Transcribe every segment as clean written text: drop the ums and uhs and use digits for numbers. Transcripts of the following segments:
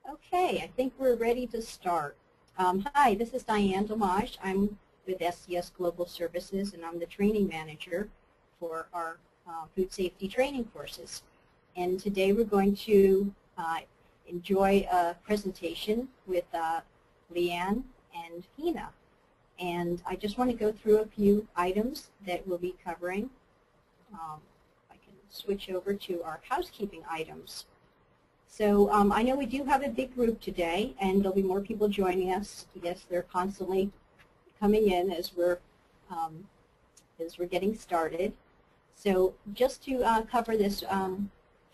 Okay, I think we're ready to start. Hi, this is Diane Damage. I'm with SCS Global Services, and I'm the training manager for our food safety training courses. And today we're going to enjoy a presentation with LeAnn and Heena. And I just want to go through a few items that we'll be covering. I can switch over to our housekeeping items. So I know we do have a big group today, and there'll be more people joining us. Yes, they're constantly coming in as we're getting started. So just to cover this,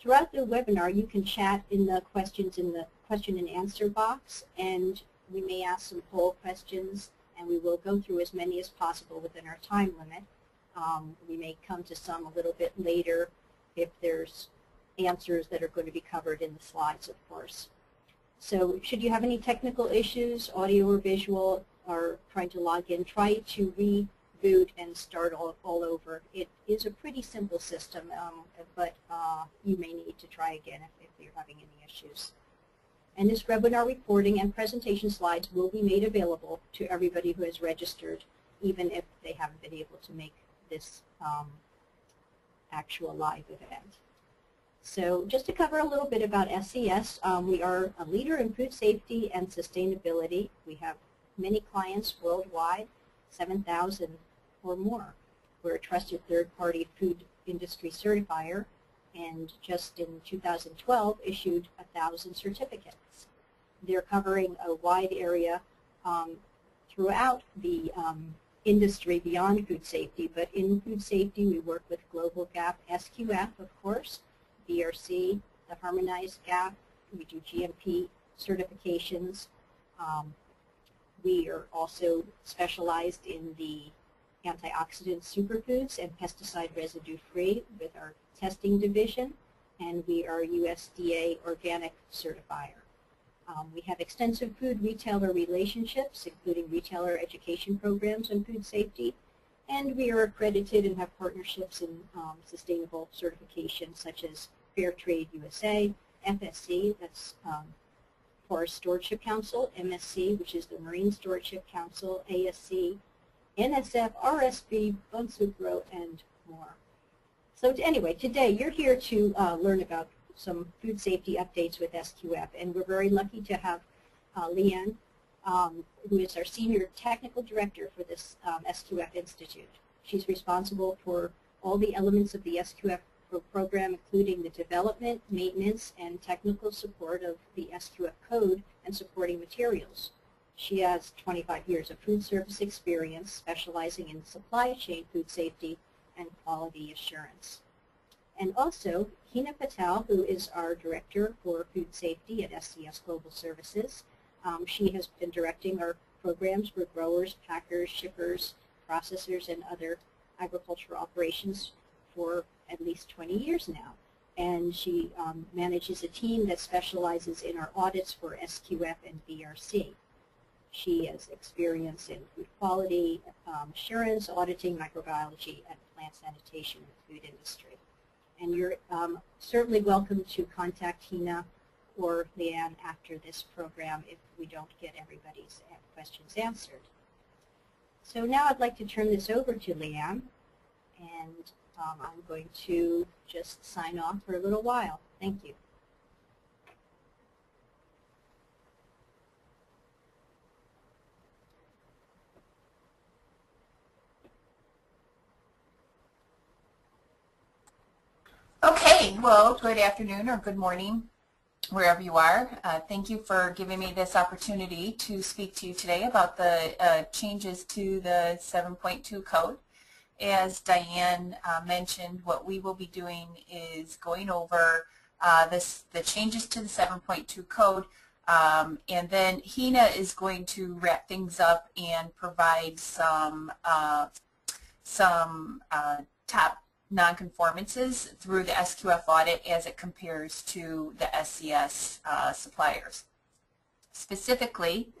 throughout the webinar, you can chat in the questions in the question and answer box, and we may ask some poll questions, and we will go through as many as possible within our time limit. We may come to some a little bit later if there's answers that are going to be covered in the slides, of course. So should you have any technical issues, audio or visual, or trying to log in, try to reboot and start all over. It is a pretty simple system, but you may need to try again if you're having any issues. And this webinar recording and presentation slides will be made available to everybody who has registered, even if they haven't been able to make this actual live event. So just to cover a little bit about SCS, we are a leader in food safety and sustainability. We have many clients worldwide, 7,000 or more. We're a trusted third-party food industry certifier, and just in 2012 issued 1,000 certificates. They're covering a wide area throughout the industry beyond food safety, but in food safety we work with Global GAP, SQF, of course, BRC, the harmonized GAP. We do GMP certifications. We are also specialized in the antioxidant superfoods and pesticide residue free with our testing division, and we are USDA organic certifier. We have extensive food retailer relationships, including retailer education programs on food safety, and we are accredited and have partnerships in sustainable certifications such as Fair Trade USA, FSC, that's Forest Stewardship Council, MSC, which is the Marine Stewardship Council, ASC, NSF, RSB, Bunsucro, and more. So anyway, today you're here to learn about some food safety updates with SQF, and we're very lucky to have LeAnn, who is our Senior Technical Director for this SQF Institute. She's responsible for all the elements of the SQF program, including the development, maintenance, and technical support of the SQF Code and supporting materials. She has 25 years of food service experience, specializing in supply chain food safety and quality assurance. And also, Heena Patel, who is our Director for Food Safety at SCS Global Services. She has been directing our programs for growers, packers, shippers, processors, and other agricultural operations for at least 20 years now. And she manages a team that specializes in our audits for SQF and BRC. She has experience in food quality, assurance, auditing, microbiology, and plant sanitation in the food industry. And you're certainly welcome to contact Heena or LeAnn after this program if we don't get everybody's questions answered. So now I'd like to turn this over to LeAnn, and I'm going to just sign off for a little while. Thank you. Okay, well, good afternoon or good morning, wherever you are. Thank you for giving me this opportunity to speak to you today about the changes to the 7.2 code. As Diane mentioned, what we will be doing is going over the changes to the 7.2 code, and then Heena is going to wrap things up and provide some top nonconformances through the SQF audit as it compares to the SCS suppliers. Specifically,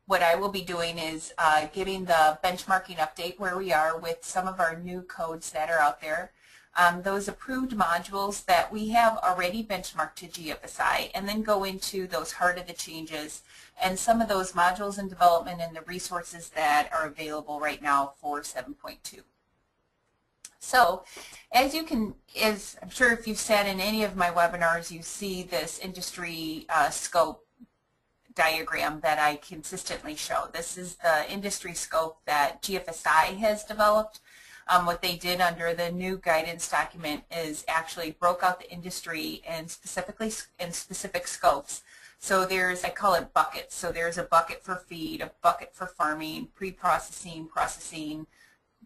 what I will be doing is giving the benchmarking update where we are with some of our new codes that are out there. those approved modules that we have already benchmarked to GFSI, and then go into those heart of the changes and some of those modules in development and the resources that are available right now for 7.2. So as I'm sure if you've sat in any of my webinars, you see this industry scope diagram that I consistently show. This is the industry scope that GFSI has developed. What they did under the new guidance document is actually broke out the industry and specifically in specific scopes. So there's, I call it buckets. So there's a bucket for feed, a bucket for farming, pre-processing, processing,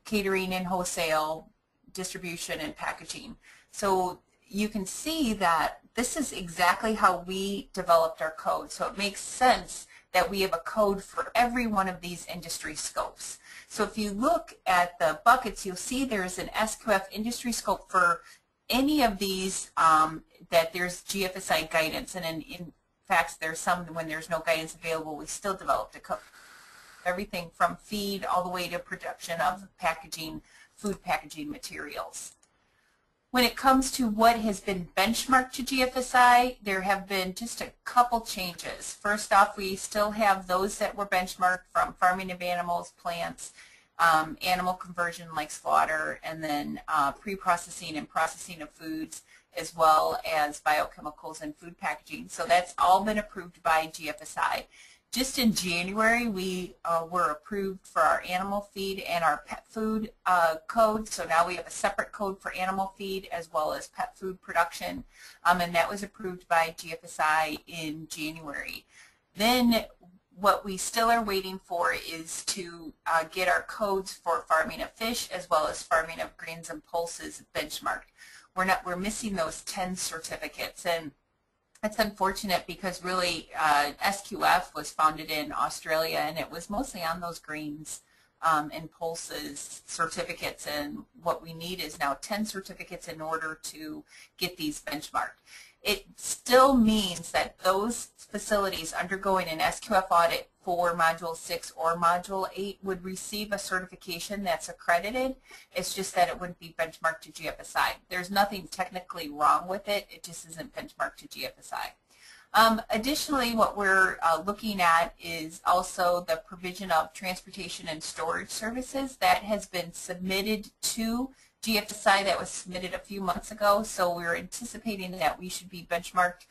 catering and wholesale, distribution and packaging. So you can see that this is exactly how we developed our code. So it makes sense that we have a code for every one of these industry scopes. So if you look at the buckets, you'll see there's an SQF industry scope for any of these that there's GFSI guidance. And in fact, there's some when there's no guidance available, we still developed a code. Everything from feed all the way to production of packaging, food packaging materials. When it comes to what has been benchmarked to GFSI, there have been just a couple changes. First off, we still have those that were benchmarked from farming of animals, plants, animal conversion like slaughter, and then pre-processing and processing of foods, as well as biochemicals and food packaging. So that's all been approved by GFSI. Just in January, we were approved for our animal feed and our pet food code. So now we have a separate code for animal feed as well as pet food production, and that was approved by GFSI in January. Then what we still are waiting for is to get our codes for farming of fish as well as farming of grains and pulses benchmarked. We're missing those 10 certificates, and it's unfortunate because really SQF was founded in Australia, and it was mostly on those grains and pulses certificates, and what we need is now 10 certificates in order to get these benchmarked. It still means that those facilities undergoing an SQF audit for Module 6 or Module 8 would receive a certification that's accredited. It's just that it wouldn't be benchmarked to GFSI. There's nothing technically wrong with it. It just isn't benchmarked to GFSI. Additionally, what we're looking at is also the provision of transportation and storage services that has been submitted to GFSI. That was submitted a few months ago, so we're anticipating that we should be benchmarked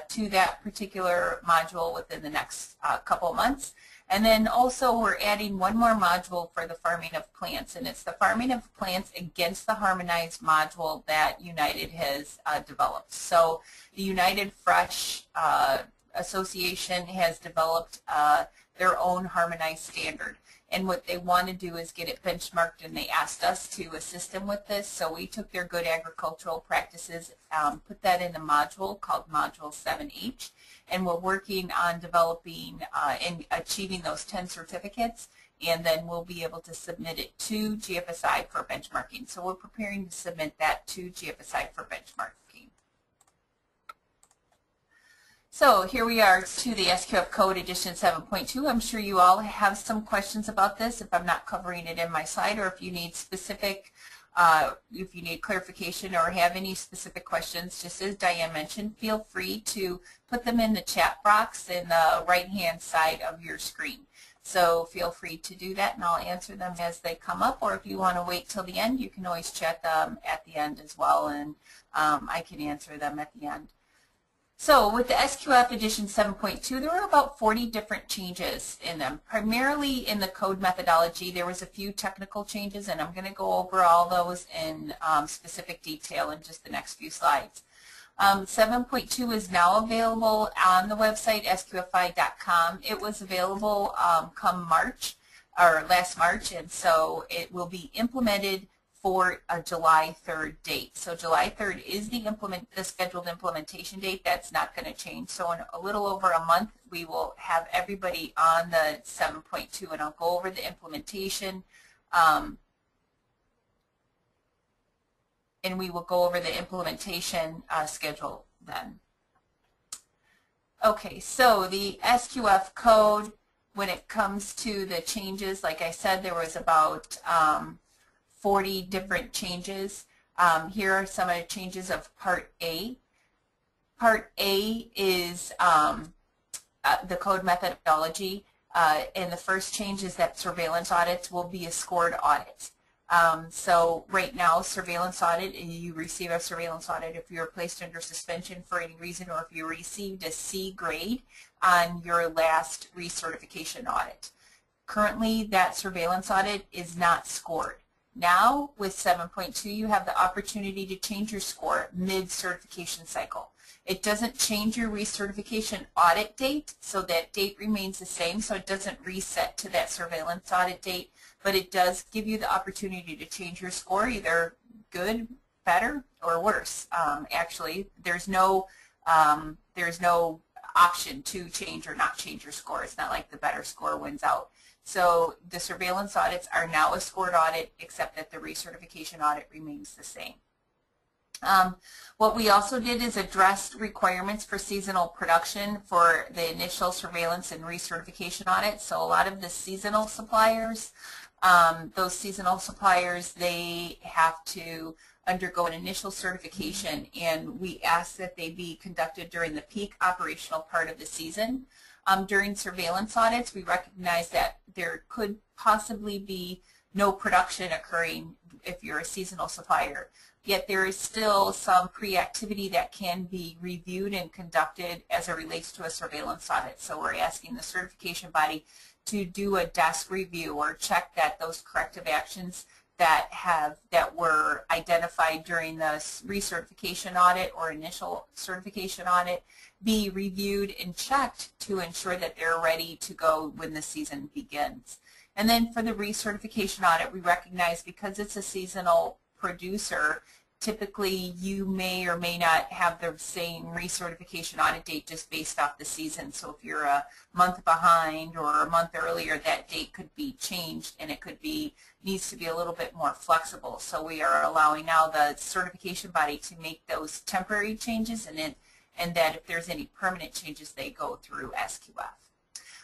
to that particular module within the next couple of months. And then also we're adding one more module for the farming of plants, and it's the farming of plants against the harmonized module that United has developed. So the United Fresh Association has developed their own harmonized standard. And what they want to do is get it benchmarked, and they asked us to assist them with this. So we took their good agricultural practices, put that in a module called Module 7H, and we're working on developing and achieving those 10 certificates, and then we'll be able to submit it to GFSI for benchmarking. So we're preparing to submit that to GFSI for benchmarking. So here we are to the SQF Code Edition 7.2. I'm sure you all have some questions about this if I'm not covering it in my slide, or if you need specific, if you need clarification or have any specific questions, just as Diane mentioned, feel free to put them in the chat box in the right-hand side of your screen. So feel free to do that, and I'll answer them as they come up, or if you want to wait till the end, you can always chat them at the end as well, and I can answer them at the end. So with the SQF Edition 7.2, there were about 40 different changes in them. Primarily in the code methodology, there was a few technical changes, and I'm going to go over all those in specific detail in just the next few slides. 7.2 is now available on the website, sqfi.com. It was available come March, or last March, and so it will be implemented for a July 3rd date. So July 3rd is the scheduled implementation date. That's not going to change. So in a little over a month, we will have everybody on the 7.2, and I'll go over the implementation. And we will go over the implementation schedule then. Okay, so the SQF code, when it comes to the changes, like I said, there was about 40 different changes. Here are some of the changes of Part A. Part A is the code methodology, and the first change is that surveillance audits will be a scored audit. So right now, surveillance audit, you receive a surveillance audit if you're placed under suspension for any reason, or if you received a C grade on your last recertification audit. Currently, that surveillance audit is not scored. Now, with 7.2, you have the opportunity to change your score mid-certification cycle. It doesn't change your recertification audit date, so that date remains the same, so it doesn't reset to that surveillance audit date, but it does give you the opportunity to change your score, either good, better, or worse. Actually, there's no option to change or not change your score. It's not like the better score wins out. So the surveillance audits are now a scored audit, except that the recertification audit remains the same. What we also did is addressed requirements for seasonal production for the initial surveillance and recertification audit. So a lot of the seasonal suppliers, they have to undergo an initial certification, and we ask that they be conducted during the peak operational part of the season. During surveillance audits, we recognize that there could possibly be no production occurring if you're a seasonal supplier. Yet there is still some pre-activity that can be reviewed and conducted as it relates to a surveillance audit. So we're asking the certification body to do a desk review or check that those corrective actions that were identified during the recertification audit or initial certification audit be reviewed and checked to ensure that they're ready to go when the season begins. And then for the recertification audit, we recognize because it's a seasonal producer, typically you may or may not have the same recertification audit date just based off the season. So if you're a month behind or a month earlier, that date could be changed, and it could be needs to be a little bit more flexible. So we are allowing now the certification body to make those temporary changes, and that if there's any permanent changes, they go through SQF.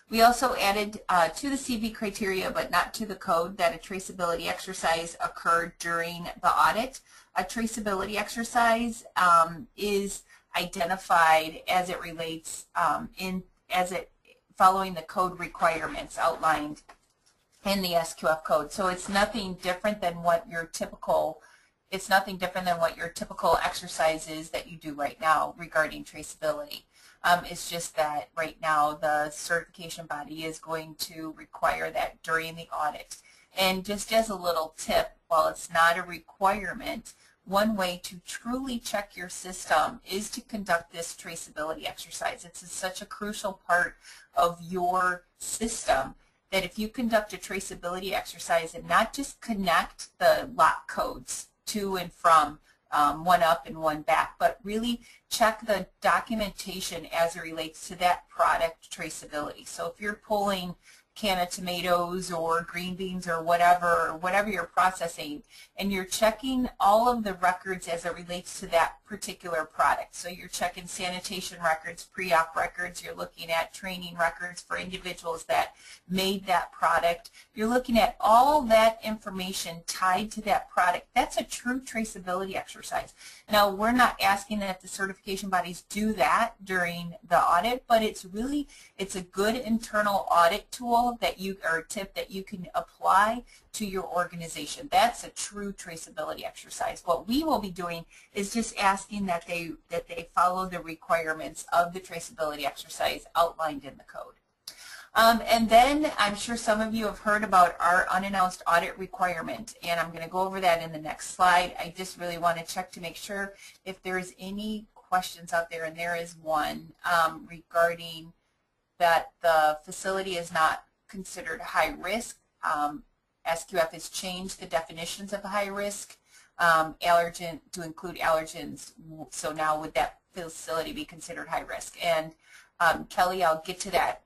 We also added to the CV criteria, but not to the code, that a traceability exercise occurred during the audit. A traceability exercise is identified as it relates following the code requirements outlined in the SQF code. So it's nothing different than what your typical exercise is that you do right now regarding traceability. It's just that right now the certification body is going to require that during the audit. And just as a little tip, while it's not a requirement, one way to truly check your system is to conduct this traceability exercise. It's such a crucial part of your system that if you conduct a traceability exercise and not just connect the lot codes to and from one up and one back, but really check the documentation as it relates to that product traceability. So if you're pulling a can of tomatoes or green beans or whatever you're processing, and you're checking all of the records as it relates to that particular product. So you're checking sanitation records, pre-op records, you're looking at training records for individuals that made that product. You're looking at all that information tied to that product. That's a true traceability exercise. Now, we're not asking that the certification bodies do that during the audit, but it's a good internal audit tool that tip that you can apply to your organization. That's a true traceability exercise. What we will be doing is just asking that they follow the requirements of the traceability exercise outlined in the code. And then I'm sure some of you have heard about our unannounced audit requirement, and I'm going to go over that in the next slide. I just really want to check to make sure if there's any questions out there, and there is one regarding that the facility is not considered high risk. SQF has changed the definitions of high risk allergen to include allergens. So now would that facility be considered high risk? And Kelly, I'll get to that.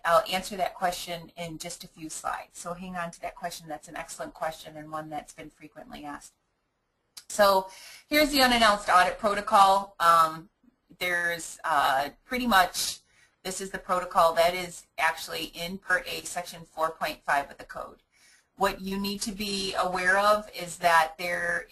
I'll answer that question in just a few slides. So hang on to that question. That's an excellent question and one that's been frequently asked. So here's the unannounced audit protocol. There's pretty much, this is the protocol that is actually in Part A, Section 4.5 of the code. What you need to be aware of is that there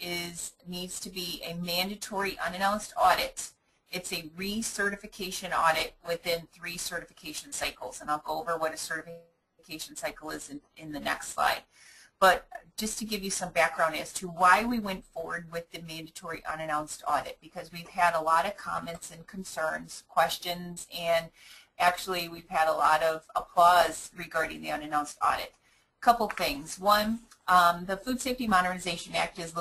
needs to be a mandatory unannounced audit. It's a recertification audit within 3 certification cycles, and I'll go over what a certification cycle is in the next slide. But just to give you some background as to why we went forward with the mandatory unannounced audit, because we've had a lot of comments and concerns, questions, and actually we've had a lot of applause regarding the unannounced audit. Couple things. One, the Food Safety Modernization Act is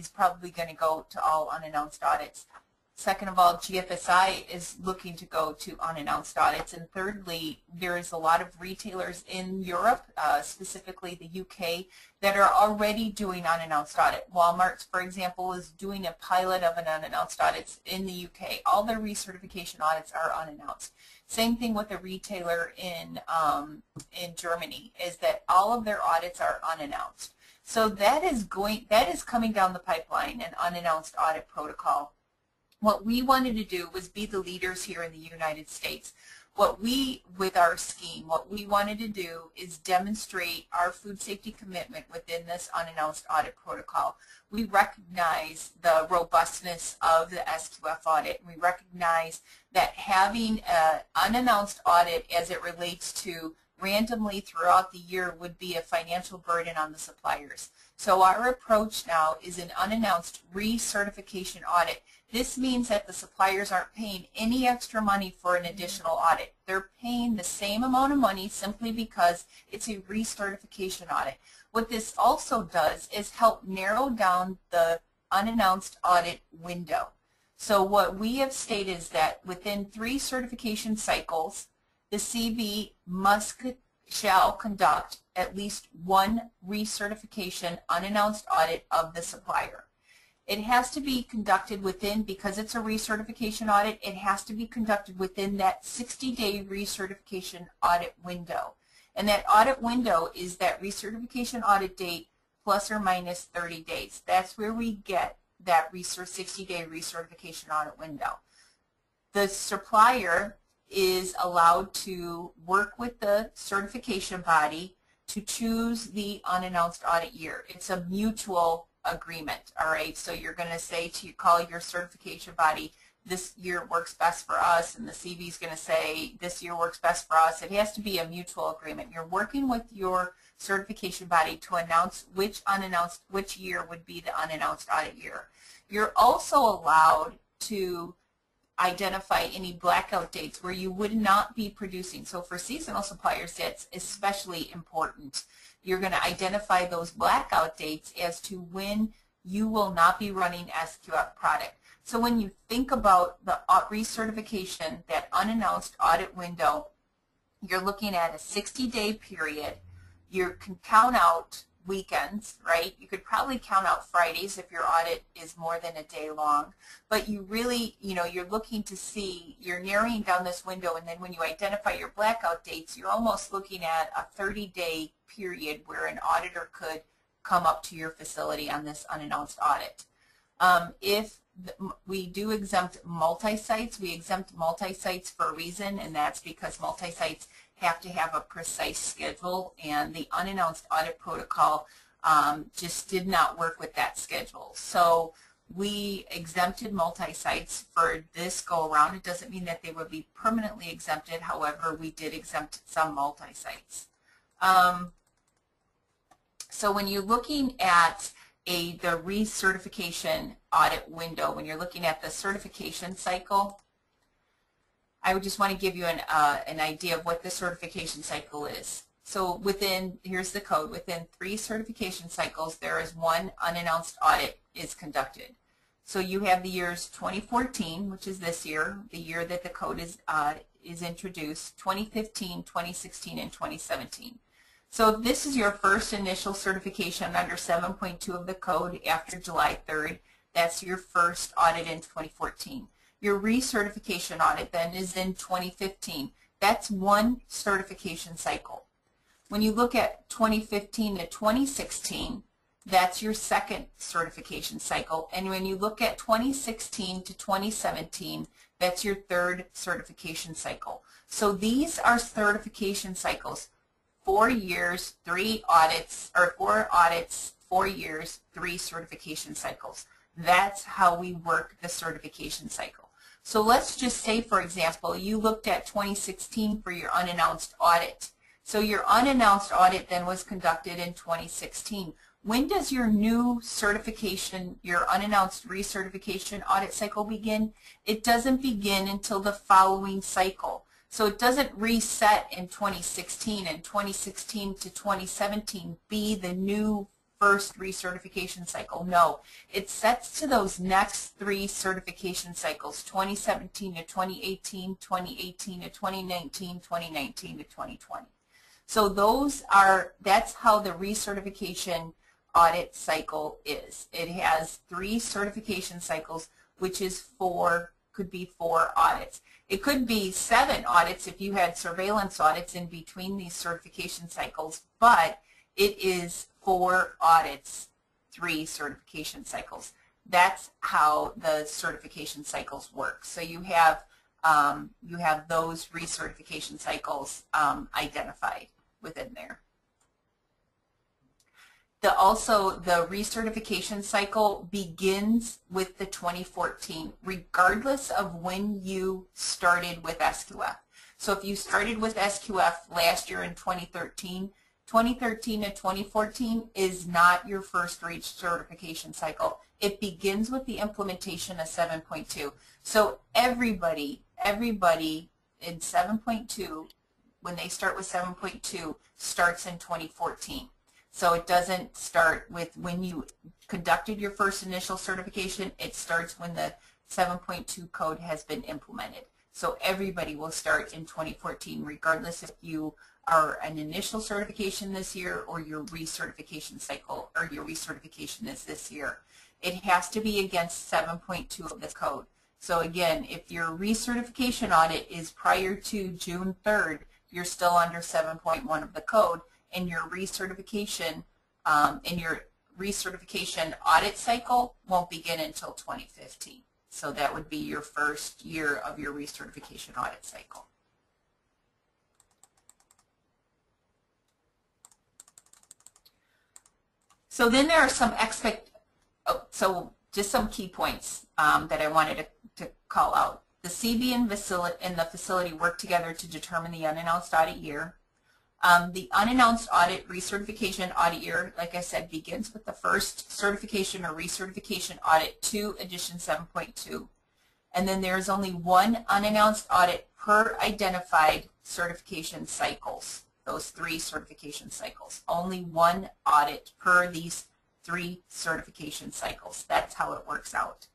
probably going to go to all unannounced audits. Second of all, GFSI is looking to go to unannounced audits. And thirdly, there is a lot of retailers in Europe, specifically the UK, that are already doing unannounced audit. Walmart, for example, is doing a pilot of an unannounced audit in the UK. All their recertification audits are unannounced. Same thing with a retailer in Germany, is that all of their audits are unannounced. So that is coming down the pipeline, an unannounced audit protocol. What we wanted to do was be the leaders here in the United States. With our scheme, what we wanted to do is demonstrate our food safety commitment within this unannounced audit protocol. We recognize the robustness of the SQF audit. We recognize that having an unannounced audit as it relates to randomly throughout the year would be a financial burden on the suppliers. So our approach now is an unannounced recertification audit. This means that the suppliers aren't paying any extra money for an additional audit. They're paying the same amount of money simply because it's a recertification audit. What this also does is help narrow down the unannounced audit window. So what we have stated is that within 3 certification cycles, the CV shall conduct at least 1 recertification unannounced audit of the supplier. It has to be conducted within, because it's a recertification audit, it has to be conducted within that 60-day recertification audit window. And that audit window is that recertification audit date plus or minus 30 days. That's where we get that 60-day recertification audit window. The supplier is allowed to work with the certification body to choose the unannounced audit year. It's a mutual agreement, all right? So you're going to say call your certification body, this year works best for us, and the CV is going to say this year works best for us. It has to be a mutual agreement. You're working with your certification body to announce which year would be the unannounced audit year. You're also allowed to identify any blackout dates where you would not be producing. So for seasonal suppliers, that's especially important. You're going to identify those blackout dates as to when you will not be running SQF product. So when you think about the recertification, that unannounced audit window, you're looking at a 60-day period. You can count out weekends, right? You could probably count out Fridays if your audit is more than a day long. But you really, you're looking to see, you're narrowing down this window, and then when you identify your blackout dates, you're almost looking at a 30-day period where an auditor could come up to your facility on this unannounced audit. We do exempt multi-sites. We exempt multi-sites for a reason, and that's because multi-sites have to have a precise schedule, and the unannounced audit protocol just did not work with that schedule. So we exempted multi-sites for this go-around. It doesn't mean that they would be permanently exempted. However, we did exempt some multi-sites. So when you're looking at the recertification audit window, when you're looking at the certification cycle, I would just want to give you an idea of what the certification cycle is. So here's the code, within 3 certification cycles, there is 1 unannounced audit is conducted. So you have the years 2014, which is this year, the year that the code is introduced, 2015, 2016, and 2017. So if this is your first initial certification under 7.2 of the code after July 3rd, that's your first audit in 2014. Your recertification audit then is in 2015. That's 1 certification cycle. When you look at 2015 to 2016, that's your second certification cycle. And when you look at 2016 to 2017, that's your 3rd certification cycle. So these are certification cycles 4 years, 3 audits, or 4 audits, 4 years, 3 certification cycles. That's how we work the certification cycle. So let's just say, for example, you looked at 2016 for your unannounced audit. So your unannounced audit then was conducted in 2016. When does your new certification, your unannounced recertification audit cycle begin? It doesn't begin until the following cycle. So it doesn't reset in 2016 and 2016 to 2017 be the new first recertification cycle. No, it sets to those next 3 certification cycles, 2017 to 2018, 2018 to 2019, 2019 to 2020. So that's how the recertification audit cycle is. It has 3 certification cycles, which is could be 4 audits. It could be 7 audits if you had surveillance audits in between these certification cycles, but it is 4 audits, 3 certification cycles. That's how the certification cycles work. So you have those recertification cycles identified within there. Also, the recertification cycle begins with the 2014, regardless of when you started with SQF. So if you started with SQF last year in 2013, 2013 to 2014 is not your first recertification cycle. It begins with the implementation of 7.2. So everybody in 7.2, when they start with 7.2, starts in 2014. So it doesn't start with when you conducted your first initial certification. It starts when the 7.2 code has been implemented. So everybody will start in 2014, regardless if you are an initial certification this year or your recertification cycle or your recertification is this year. It has to be against 7.2 of the code. So again, if your recertification audit is prior to June 3rd, you're still under 7.1 of the code, and your recertification audit cycle won't begin until 2015. So that would be your first year of your recertification audit cycle. So then there are some just some key points that I wanted to call out. The CB and the facility work together to determine the unannounced audit year. The unannounced audit recertification audit year, like I said, begins with the first certification or recertification audit to edition 7.2. And then there is only 1 unannounced audit per identified certification cycles, those 3 certification cycles. Only 1 audit per these 3 certification cycles. That's how it works out.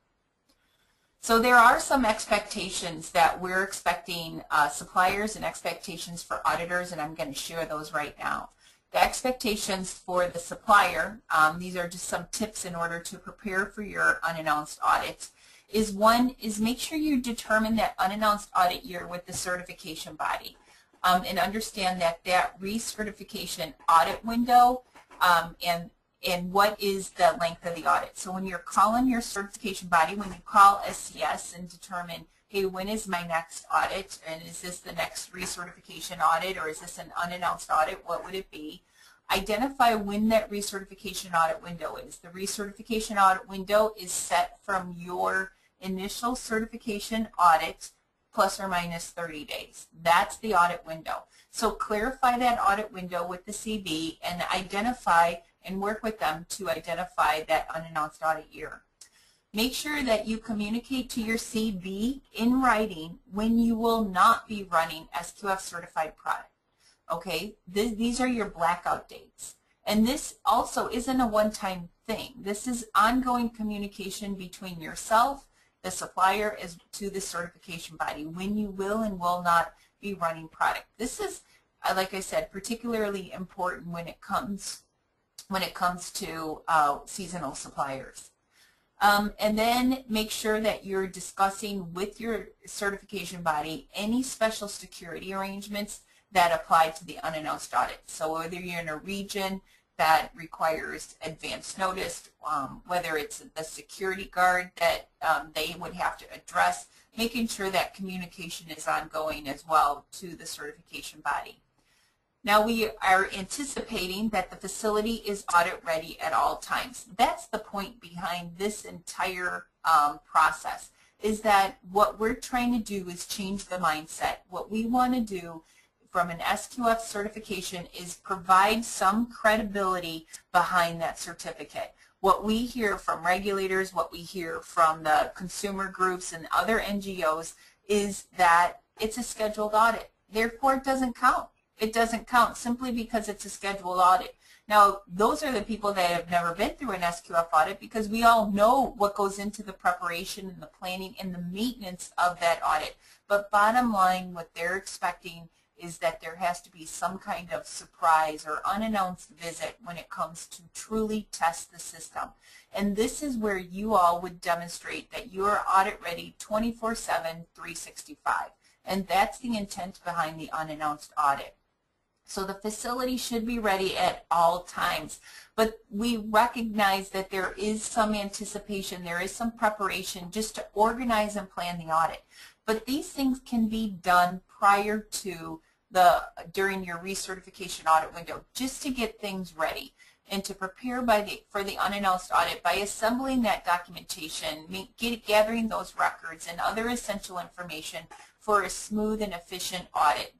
So there are some expectations that we're expecting suppliers and expectations for auditors, and I'm going to share those right now. The expectations for the supplier, these are just some tips in order to prepare for your unannounced audit, is one is make sure you determine that unannounced audit year with the certification body and understand that recertification audit window and what is the length of the audit. So when you're calling your certification body, when you call SCS and determine, hey, when is my next audit, and is this the next recertification audit, or is this an unannounced audit, what would it be? Identify when that recertification audit window is. The recertification audit window is set from your initial certification audit plus or minus 30 days. That's the audit window. So clarify that audit window with the CB and identify and work with them to identify that unannounced audit year. Make sure that you communicate to your CB in writing when you will not be running SQF certified product. Okay, these are your blackout dates. And this also isn't a one-time thing. This is ongoing communication between yourself, the supplier, as to the certification body, when you will and will not be running product. This is, like I said, particularly important when it comes to seasonal suppliers. And then make sure that you're discussing with your certification body any special security arrangements that apply to the unannounced audit. So whether you're in a region that requires advance notice, whether it's the security guard that they would have to address, making sure that communication is ongoing as well to the certification body. Now we are anticipating that the facility is audit ready at all times. That's the point behind this entire process, is that what we're trying to do is change the mindset. What we want to do from an SQF certification is provide some credibility behind that certificate. What we hear from regulators, what we hear from the consumer groups and other NGOs is that it's a scheduled audit. Therefore, it doesn't count. It doesn't count simply because it's a scheduled audit. Now, those are the people that have never been through an SQF audit, because we all know what goes into the preparation and the planning and the maintenance of that audit. But bottom line, what they're expecting is that there has to be some kind of surprise or unannounced visit when it comes to truly test the system. And this is where you all would demonstrate that you are audit ready 24/7, 365. And that's the intent behind the unannounced audit. So the facility should be ready at all times. But we recognize that there is some anticipation, there is some preparation just to organize and plan the audit. But these things can be done prior to during your recertification audit window, just to get things ready and to prepare for the unannounced audit by assembling that documentation, gathering those records and other essential information for a smooth and efficient audit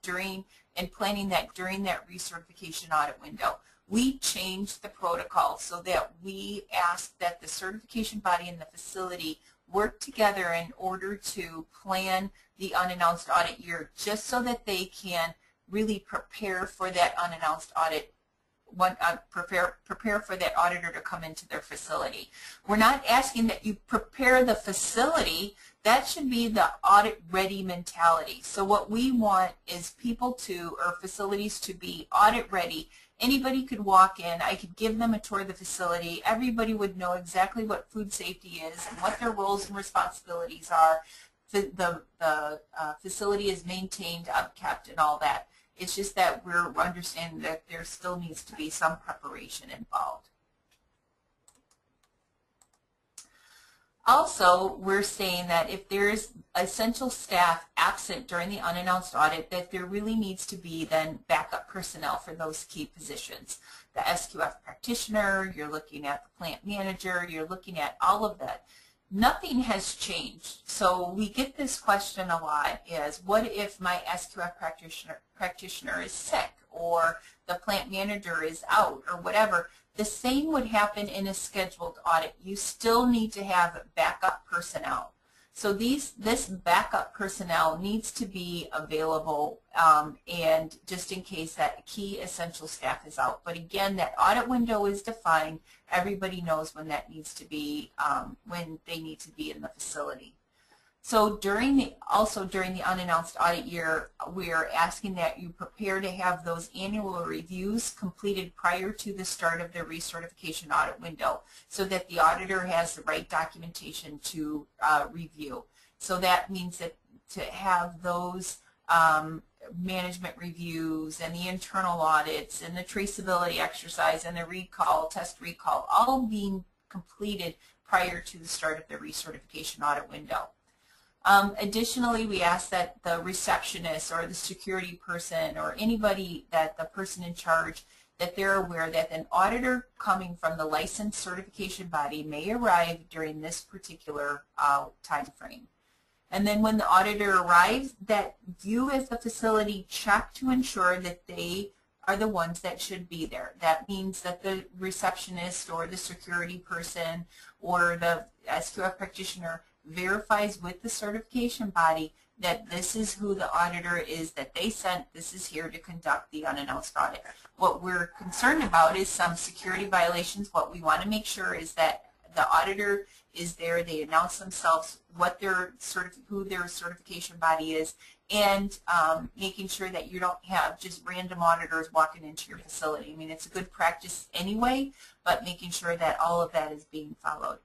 and planning that during that recertification audit window. We changed the protocol so that we ask that the certification body and the facility work together in order to plan the unannounced audit year, just so that they can really prepare for that unannounced audit, prepare for that auditor to come into their facility. We're not asking that you prepare the facility. That should be the audit ready mentality. So what we want is people or facilities to be audit ready. Anybody could walk in, I could give them a tour of the facility, everybody would know exactly what food safety is and what their roles and responsibilities are. The facility is maintained, upkept, and all that. It's just that we're understanding that there still needs to be some preparation involved. Also, we're saying that if there's essential staff absent during the unannounced audit, that there really needs to be then backup personnel for those key positions. The SQF practitioner, you're looking at the plant manager, you're looking at all of that. Nothing has changed. So we get this question a lot, is what if my SQF practitioner is sick, or the plant manager is out, or whatever? The same would happen in a scheduled audit. You still need to have backup personnel. So this backup personnel needs to be available, and just in case that key essential staff is out. But again, that audit window is defined. Everybody knows when that needs to be, when they need to be in the facility. So also during the unannounced audit year, we are asking that you prepare to have those annual reviews completed prior to the start of the recertification audit window, so that the auditor has the right documentation to review. So that means that to have those management reviews and the internal audits and the traceability exercise and the test recall, all being completed prior to the start of the recertification audit window. Additionally, we ask that the receptionist or the security person or anybody, that the person in charge, that they're aware that an auditor coming from the licensed certification body may arrive during this particular time frame. And then when the auditor arrives, that you as the facility check to ensure that they are the ones that should be there. That means that the receptionist or the security person or the SQF practitioner verifies with the certification body that this is who the auditor is that they sent, this is here to conduct the unannounced audit. What we're concerned about is some security violations. What we want to make sure is that the auditor is there, they announce themselves, who their certification body is, and making sure that you don't have just random auditors walking into your facility. I mean, it's a good practice anyway, but making sure that all of that is being followed.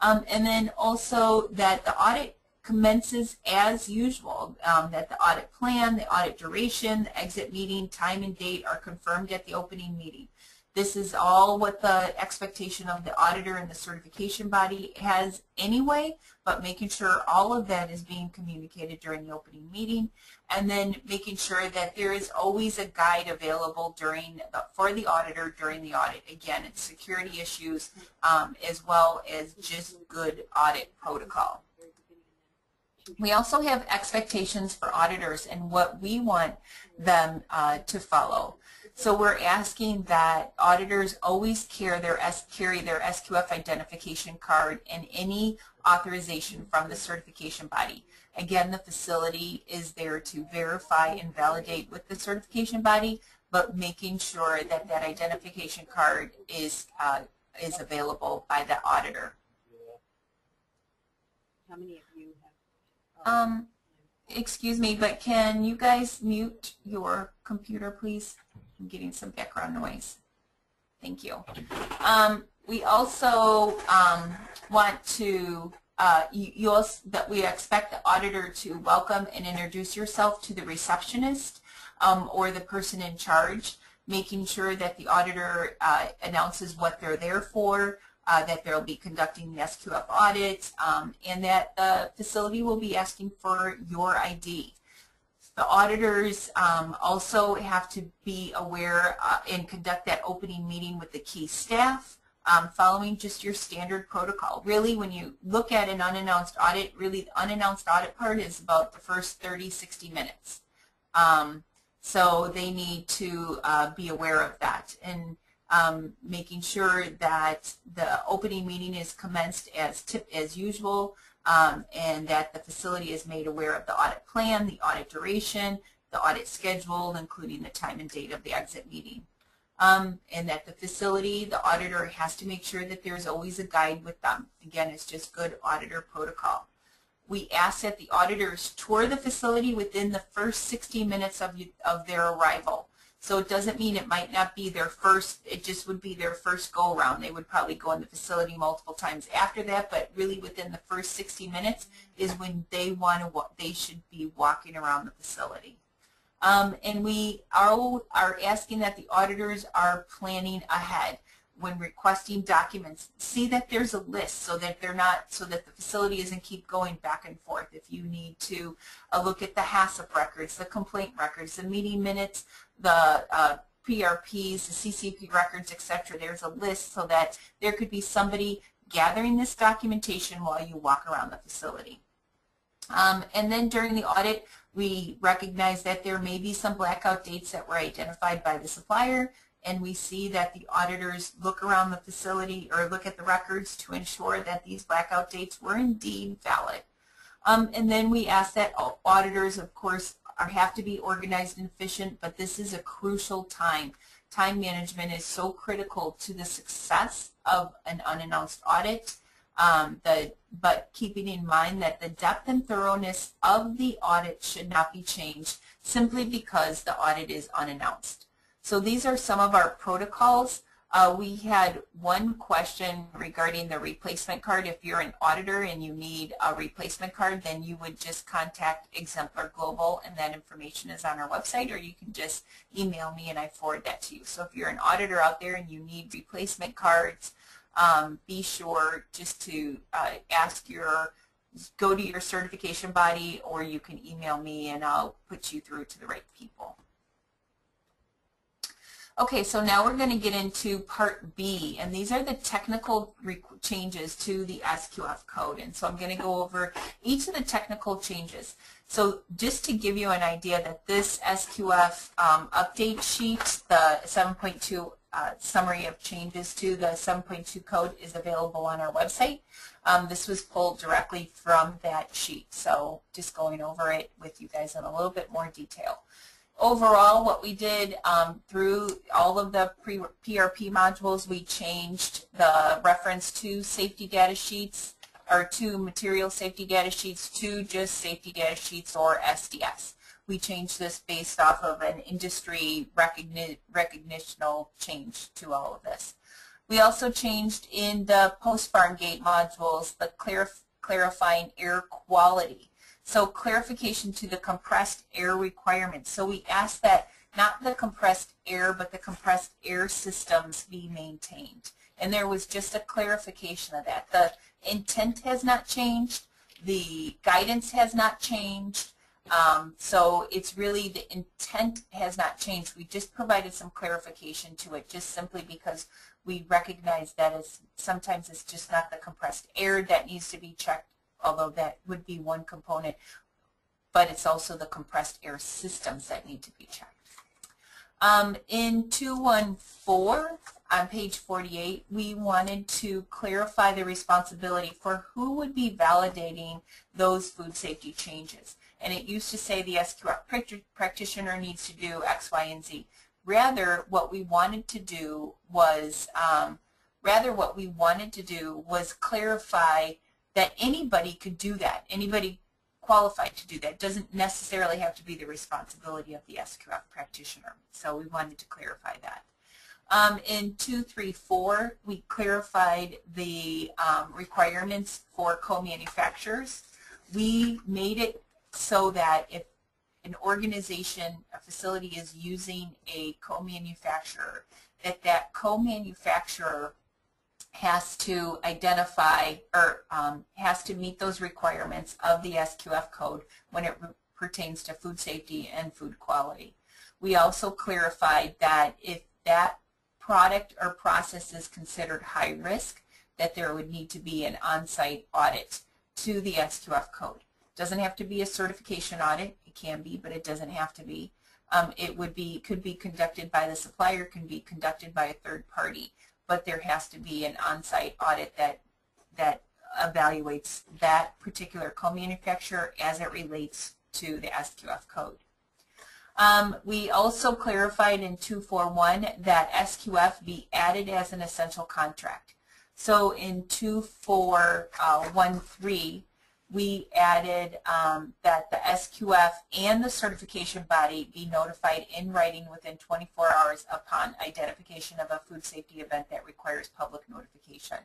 And then also that the audit commences as usual, that the audit plan, the audit duration, the exit meeting, time and date are confirmed at the opening meeting. This is all what the expectation of the auditor and the certification body has anyway, but making sure all of that is being communicated during the opening meeting, and then making sure that there is always a guide available for the auditor during the audit. Again, it's security issues as well as just good audit protocol. We also have expectations for auditors and what we want them to follow. So we're asking that auditors always carry their SQF identification card and any authorization from the certification body. Again, the facility is there to verify and validate with the certification body, but making sure that that identification card is available by the auditor. How many of you have? Excuse me, but can you guys mute your computer, please? I'm getting some background noise. Thank you. We also want to, we expect the auditor to welcome and introduce yourself to the receptionist or the person in charge, making sure that the auditor announces what they're there for, that they'll be conducting the SQF audit, and that the facility will be asking for your ID. The auditors also have to be aware and conduct that opening meeting with the key staff, following just your standard protocol. Really, when you look at an unannounced audit, really the unannounced audit part is about the first 30-60 minutes. So they need to be aware of that, and making sure that the opening meeting is commenced as usual, and that the facility is made aware of the audit plan, the audit duration, the audit schedule, including the time and date of the exit meeting. And that the facility, the auditor, has to make sure that there's always a guide with them. Again, it's just good auditor protocol. We ask that the auditors tour the facility within the first 60 minutes of their arrival. So it doesn't mean it might not be their first, it just would be their first go around. They would probably go in the facility multiple times after that, but really within the first 60 minutes is when they should be walking around the facility. And we are asking that the auditors are planning ahead when requesting documents. See that there's a list so that the facility doesn't keep going back and forth. If you need to look at the HACCP records, the complaint records, the meeting minutes, the PRPs, the CCP records, etc., there's a list so that there could be somebody gathering this documentation while you walk around the facility. And then during the audit, we recognize that there may be some blackout dates that were identified by the supplier, and we see that the auditors look around the facility or look at the records to ensure that these blackout dates were indeed valid. And then we ask that auditors, of course, have to be organized and efficient, but this is a crucial time. Time management is so critical to the success of an unannounced audit, but keeping in mind that the depth and thoroughness of the audit should not be changed simply because the audit is unannounced. So these are some of our protocols. We had one question regarding the replacement card. If you're an auditor and you need a replacement card, then you would just contact Exemplar Global, and that information is on our website, or you can just email me and I forward that to you. So if you're an auditor out there and you need replacement cards, be sure just to go to your certification body, or you can email me and I'll put you through to the right people. Okay, so now we're going to get into Part B, and these are the technical changes to the SQF code. And so I'm going to go over each of the technical changes. So just to give you an idea that this SQF update sheet, the 7.2 summary of changes to the 7.2 code, is available on our website. This was pulled directly from that sheet, so just going over it with you guys in a little bit more detail. Overall, what we did through all of the PRP modules, we changed the reference to safety data sheets, or to material safety data sheets, to just safety data sheets, or SDS. We changed this based off of an industry recognitional change to all of this. We also changed in the post-farm gate modules the clarifying air quality. So clarification to the compressed air requirements. So we asked that not the compressed air, but the compressed air systems be maintained. And there was just a clarification of that. The intent has not changed. The guidance has not changed. So it's really the intent has not changed. We just provided some clarification to it just simply because we recognize that sometimes it's just not the compressed air that needs to be checked, although that would be one component, but it's also the compressed air systems that need to be checked. In 214 on page 48, we wanted to clarify the responsibility for who would be validating those food safety changes. And it used to say the SQF practitioner needs to do X, Y, and Z. Rather, what we wanted to do was clarify that anybody could do that. Anybody qualified to do that. It doesn't necessarily have to be the responsibility of the SQF practitioner. So we wanted to clarify that. In 234, we clarified the requirements for co-manufacturers. We made it so that if an organization, a facility is using a co-manufacturer, that co-manufacturer has to identify or has to meet those requirements of the SQF code when it pertains to food safety and food quality. We also clarified that if that product or process is considered high risk, that there would need to be an on-site audit to the SQF code. It doesn't have to be a certification audit. It can be, but it doesn't have to be. It could be conducted by the supplier, can be conducted by a third party, but there has to be an on-site audit that evaluates that particular co-manufacturer as it relates to the SQF code. We also clarified in 241 that SQF be added as an essential contract. So in 2413, we added that the SQF and the certification body be notified in writing within 24 hours upon identification of a food safety event that requires public notification.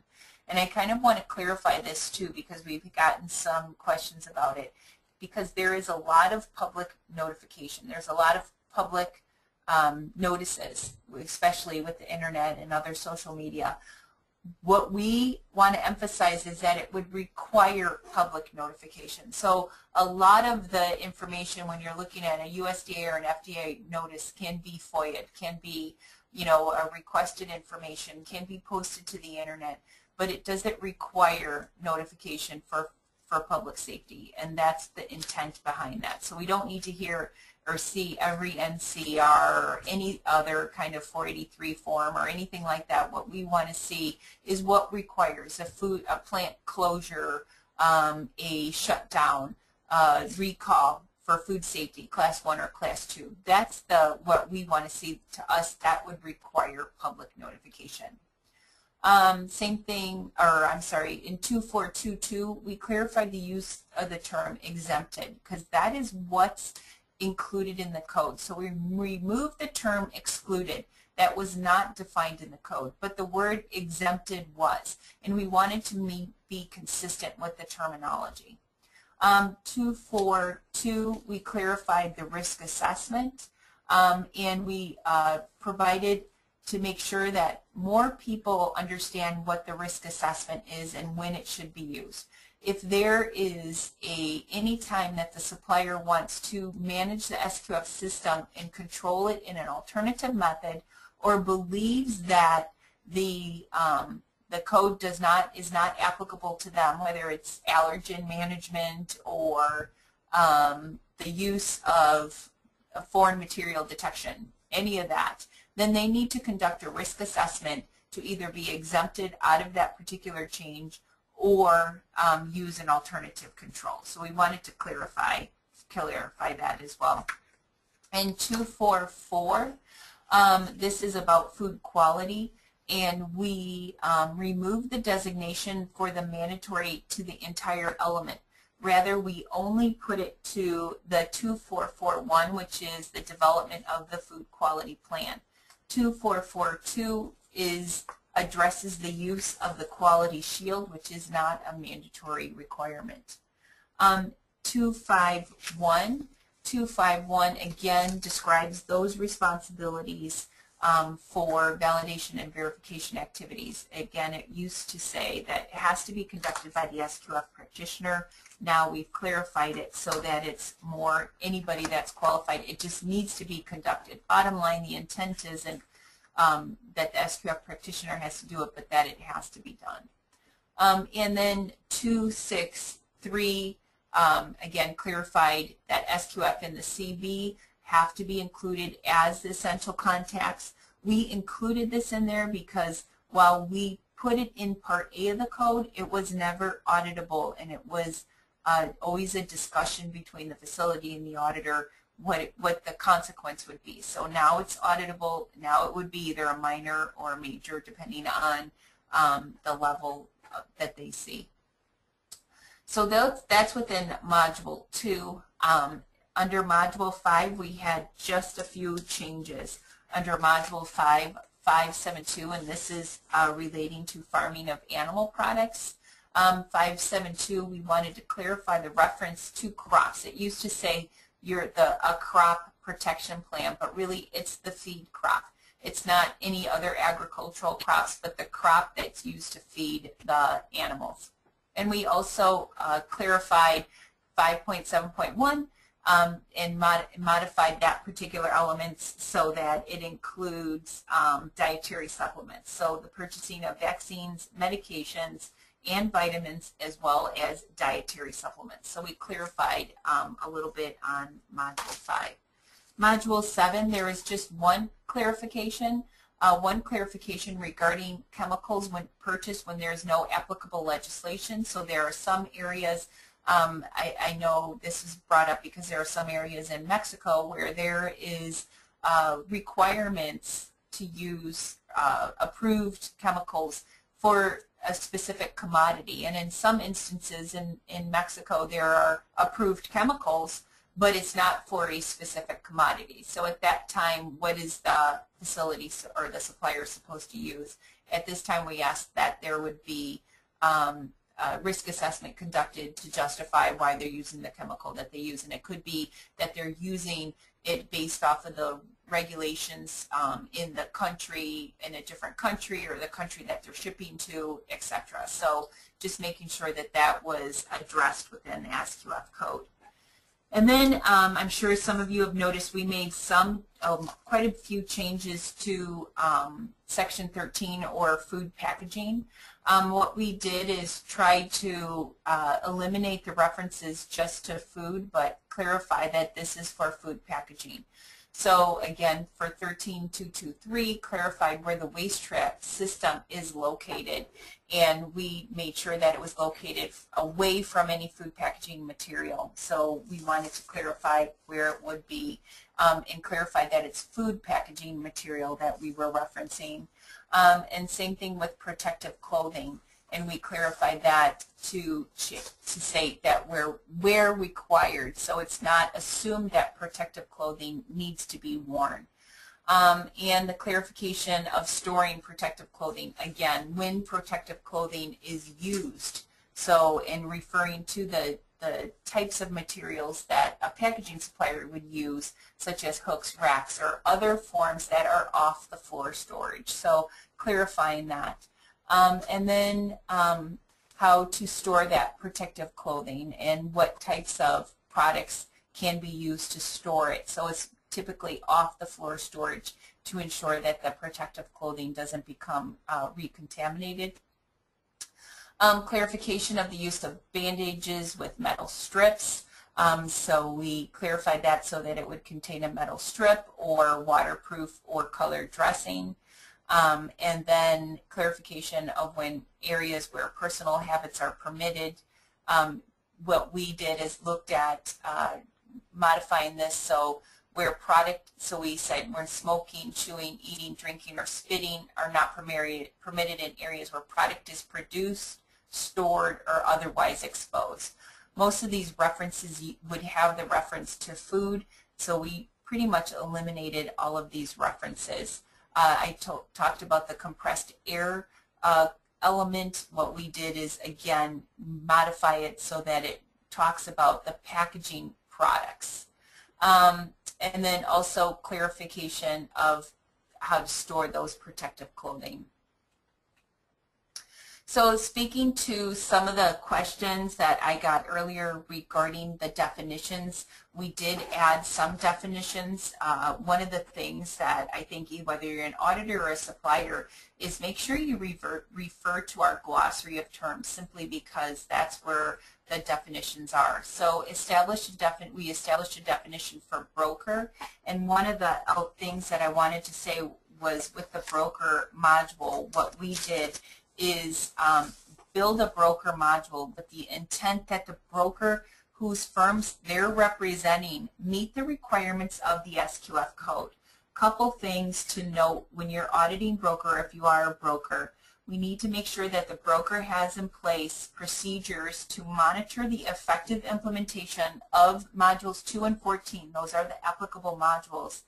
And I kind of want to clarify this too because we've gotten some questions about it, because there is a lot of public notification. There's a lot of public notices, especially with the internet and other social media. What we want to emphasize is that it would require public notification. So a lot of the information when you're looking at a USDA or an FDA notice can be FOIA'd, can be, a requested information, can be posted to the internet, but it doesn't require notification for public safety, and that's the intent behind that. So we don't need to hear or see every NCR or any other kind of 483 form or anything like that. What we want to see is what requires a plant closure, a shutdown, recall for food safety, class 1 or class 2. That's what we want to see. To us, that would require public notification. Same thing, in 2422, we clarified the use of the term exempted because that is what's included in the code. So we removed the term excluded. That was not defined in the code, but the word exempted was, and we wanted to be consistent with the terminology. 242, we clarified the risk assessment, and we provided to make sure that more people understand what the risk assessment is and when it should be used. If there is any time that the supplier wants to manage the SQF system and control it in an alternative method, or believes that the code is not applicable to them, whether it's allergen management or the use of foreign material detection, any of that, then they need to conduct a risk assessment to either be exempted out of that particular change or use an alternative control. So we wanted to clarify that as well. And 244, this is about food quality, and we removed the designation for the mandatory to the entire element. Rather, we only put it to the 2441, which is the development of the food quality plan. 2442 addresses the use of the quality shield, which is not a mandatory requirement. 251 251 again describes those responsibilities for validation and verification activities. Again, it used to say that it has to be conducted by the SQF practitioner. Now we've clarified it so that it's more anybody that's qualified. It just needs to be conducted. Bottom line, the intent isn't that the SQF practitioner has to do it, but that it has to be done. And then 263 again clarified that SQF and the CB have to be included as the essential contacts. We included this in there because while we put it in Part A of the code, it was never auditable, and it was always a discussion between the facility and the auditor what the consequence would be. So now it's auditable. Now it would be either a minor or a major depending on the level that they see. So that's within Module 2. Under Module 5, we had just a few changes. Under Module 5.572, and this is relating to farming of animal products. 5.7.2, we wanted to clarify the reference to crops. It used to say a crop protection plan, but really it's the feed crop. It's not any other agricultural crops, but the crop that's used to feed the animals. And we also clarified 5.7.1 and modified that particular element so that it includes dietary supplements. So the purchasing of vaccines, medications, and vitamins, as well as dietary supplements. So we clarified a little bit on Module 5. Module 7, there is just one clarification regarding chemicals when purchased when there is no applicable legislation. So there are some areas, I know this is brought up because there are some areas in Mexico where there is requirements to use approved chemicals for a specific commodity. And in some instances in Mexico there are approved chemicals, but it's not for a specific commodity. So at that time, what is the facility or the supplier supposed to use? At this time, we asked that there would be a risk assessment conducted to justify why they're using the chemical that they use. And it could be that they're using it based off of the regulations in the country, in a different country, or the country that they're shipping to, etc. So just making sure that that was addressed within the SQF code. And then I'm sure some of you have noticed we made quite a few changes to Section 13, or food packaging. What we did is try to eliminate the references just to food, but clarify that this is for food packaging. So again, for 13.223, clarified where the waste trap system is located, and we made sure that it was located away from any food packaging material. So we wanted to clarify where it would be, and clarify that it's food packaging material that we were referencing. And same thing with protective clothing. And we clarified that to say that where required, so it's not assumed that protective clothing needs to be worn. And the clarification of storing protective clothing, again, when protective clothing is used. So in referring to the types of materials that a packaging supplier would use, such as hooks, racks, or other forms that are off the floor storage. So clarifying that. And then how to store that protective clothing and what types of products can be used to store it. So it's typically off the floor storage to ensure that the protective clothing doesn't become recontaminated. Clarification of the use of bandages with metal strips. So we clarified that so that it would contain a metal strip or waterproof or colored dressing. And then clarification of when areas where personal habits are permitted. What we did is looked at modifying this so so we said when smoking, chewing, eating, drinking, or spitting are not permitted in areas where product is produced, stored, or otherwise exposed. Most of these references would have the reference to food, so we pretty much eliminated all of these references. I talked about the compressed air element. What we did is, again, modify it so that it talks about the packaging products. And then also clarification of how to store those protective clothing. So speaking to some of the questions that I got earlier regarding the definitions, we did add some definitions. One of the things that I think whether you're an auditor or a supplier is make sure you refer to our glossary of terms, simply because that's where the definitions are. So we established a definition for broker, and one of the things that I wanted to say was with the broker module, what we did is build a broker module with the intent that the broker whose firms they're representing meet the requirements of the SQF code. Couple things to note when you're auditing broker, if you are a broker, we need to make sure that the broker has in place procedures to monitor the effective implementation of modules 2 and 14. Those are the applicable modules,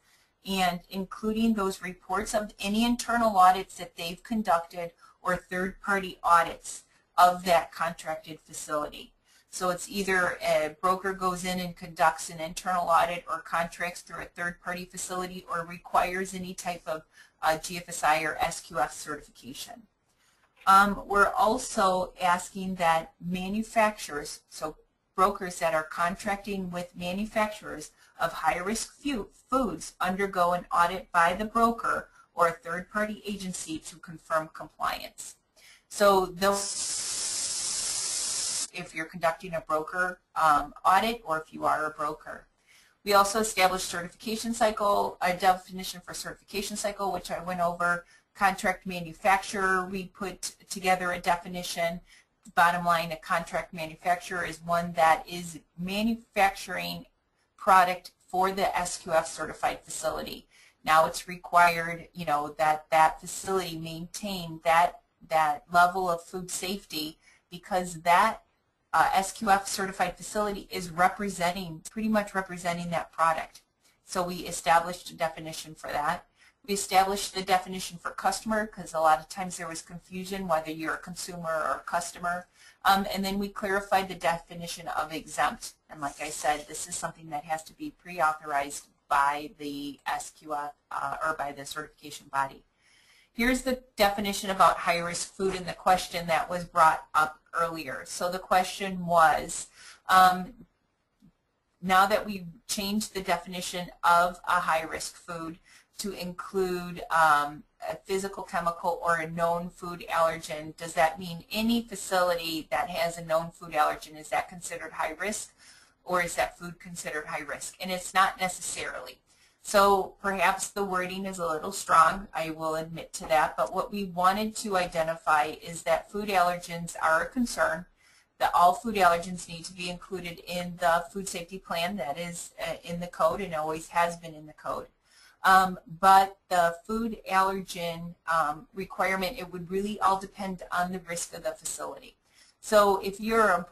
and including those reports of any internal audits that they've conducted or third-party audits of that contracted facility. So it's either a broker goes in and conducts an internal audit or contracts through a third-party facility or requires any type of GFSI or SQF certification. We're also asking that manufacturers, so brokers that are contracting with manufacturers of high-risk foods, undergo an audit by the broker or a third-party agency to confirm compliance. So if you're conducting a broker audit or if you are a broker. We also established certification cycle, a definition for certification cycle, which I went over. Contract manufacturer, we put together a definition. Bottom line, a contract manufacturer is one that is manufacturing product for the SQF certified facility. Now it's required, you know, that that facility maintain that level of food safety, because that SQF certified facility is pretty much representing that product. So we established a definition for that. We established the definition for customer, because a lot of times there was confusion whether you're a consumer or a customer. And then we clarified the definition of exempt. And like I said, this is something that has to be pre-authorized by the SQF or by the certification body. Here's the definition about high-risk food and the question that was brought up earlier. So the question was, now that we've changed the definition of a high-risk food to include a physical, chemical, or a known food allergen, does that mean any facility that has a known food allergen, is that considered high risk, or is that food considered high risk? And it's not necessarily. So perhaps the wording is a little strong, I will admit to that, but what we wanted to identify is that food allergens are a concern, that all food allergens need to be included in the food safety plan that is in the code and always has been in the code. But the food allergen requirement, it would really all depend on the risk of the facility. So if you're a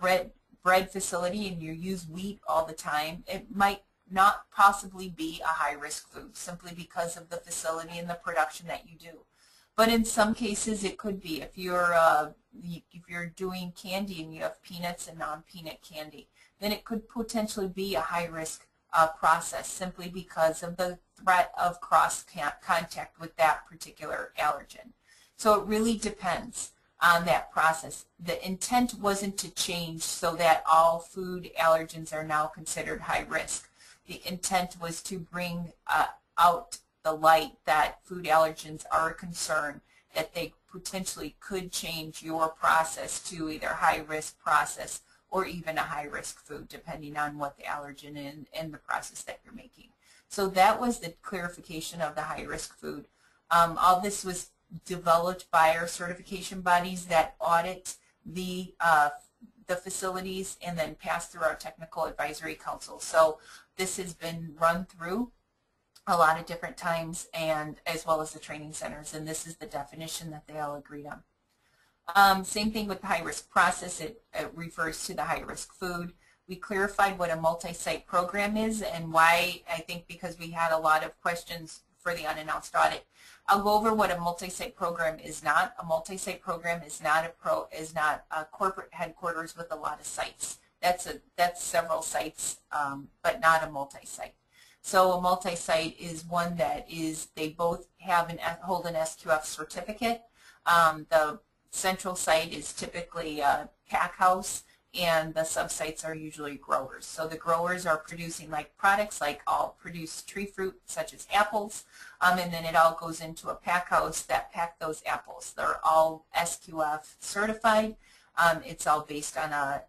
bread facility and you use wheat all the time, it might not possibly be a high-risk food simply because of the facility and the production that you do. But in some cases it could be. If you're doing candy and you have peanuts and non-peanut candy, then it could potentially be a high-risk process simply because of the threat of cross-contact with that particular allergen. So it really depends on that process. The intent wasn't to change so that all food allergens are now considered high risk. The intent was to bring out the light that food allergens are a concern, that they potentially could change your process to either high-risk process or even a high-risk food, depending on what the allergen is and the process that you're making. So that was the clarification of the high-risk food. All this was developed by our certification bodies that audit the facilities and then pass through our technical advisory council. So this has been run through a lot of different times, and as well as the training centers, and this is the definition that they all agreed on. Same thing with the high-risk process. It refers to the high-risk food. We clarified what a multi-site program is and why. I think because we had a lot of questions for the unannounced audit. I'll go over what a multi-site program is not. A multi-site program is not a corporate headquarters with a lot of sites. That's several sites, but not a multi-site. So a multi-site is one that they both hold an SQF certificate. The central site is typically a pack house, and the sub-sites are usually growers. So the growers are producing like products like all produce tree fruit such as apples, and then it all goes into a pack house that pack those apples. They're all SQF certified. It's all based on a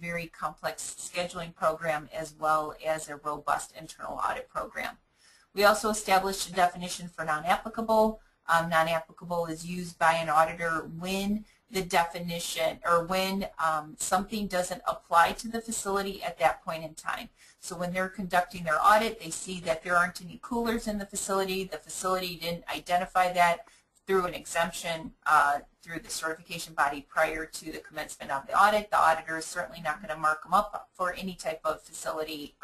very complex scheduling program as well as a robust internal audit program. We also established a definition for non-applicable. Non-applicable is used by an auditor when the definition or when something doesn't apply to the facility at that point in time. So when they're conducting their audit, they see that there aren't any coolers in the facility didn't identify that through an exemption through the certification body prior to the commencement of the audit. The auditor is certainly not going to mark them up for any type of facility,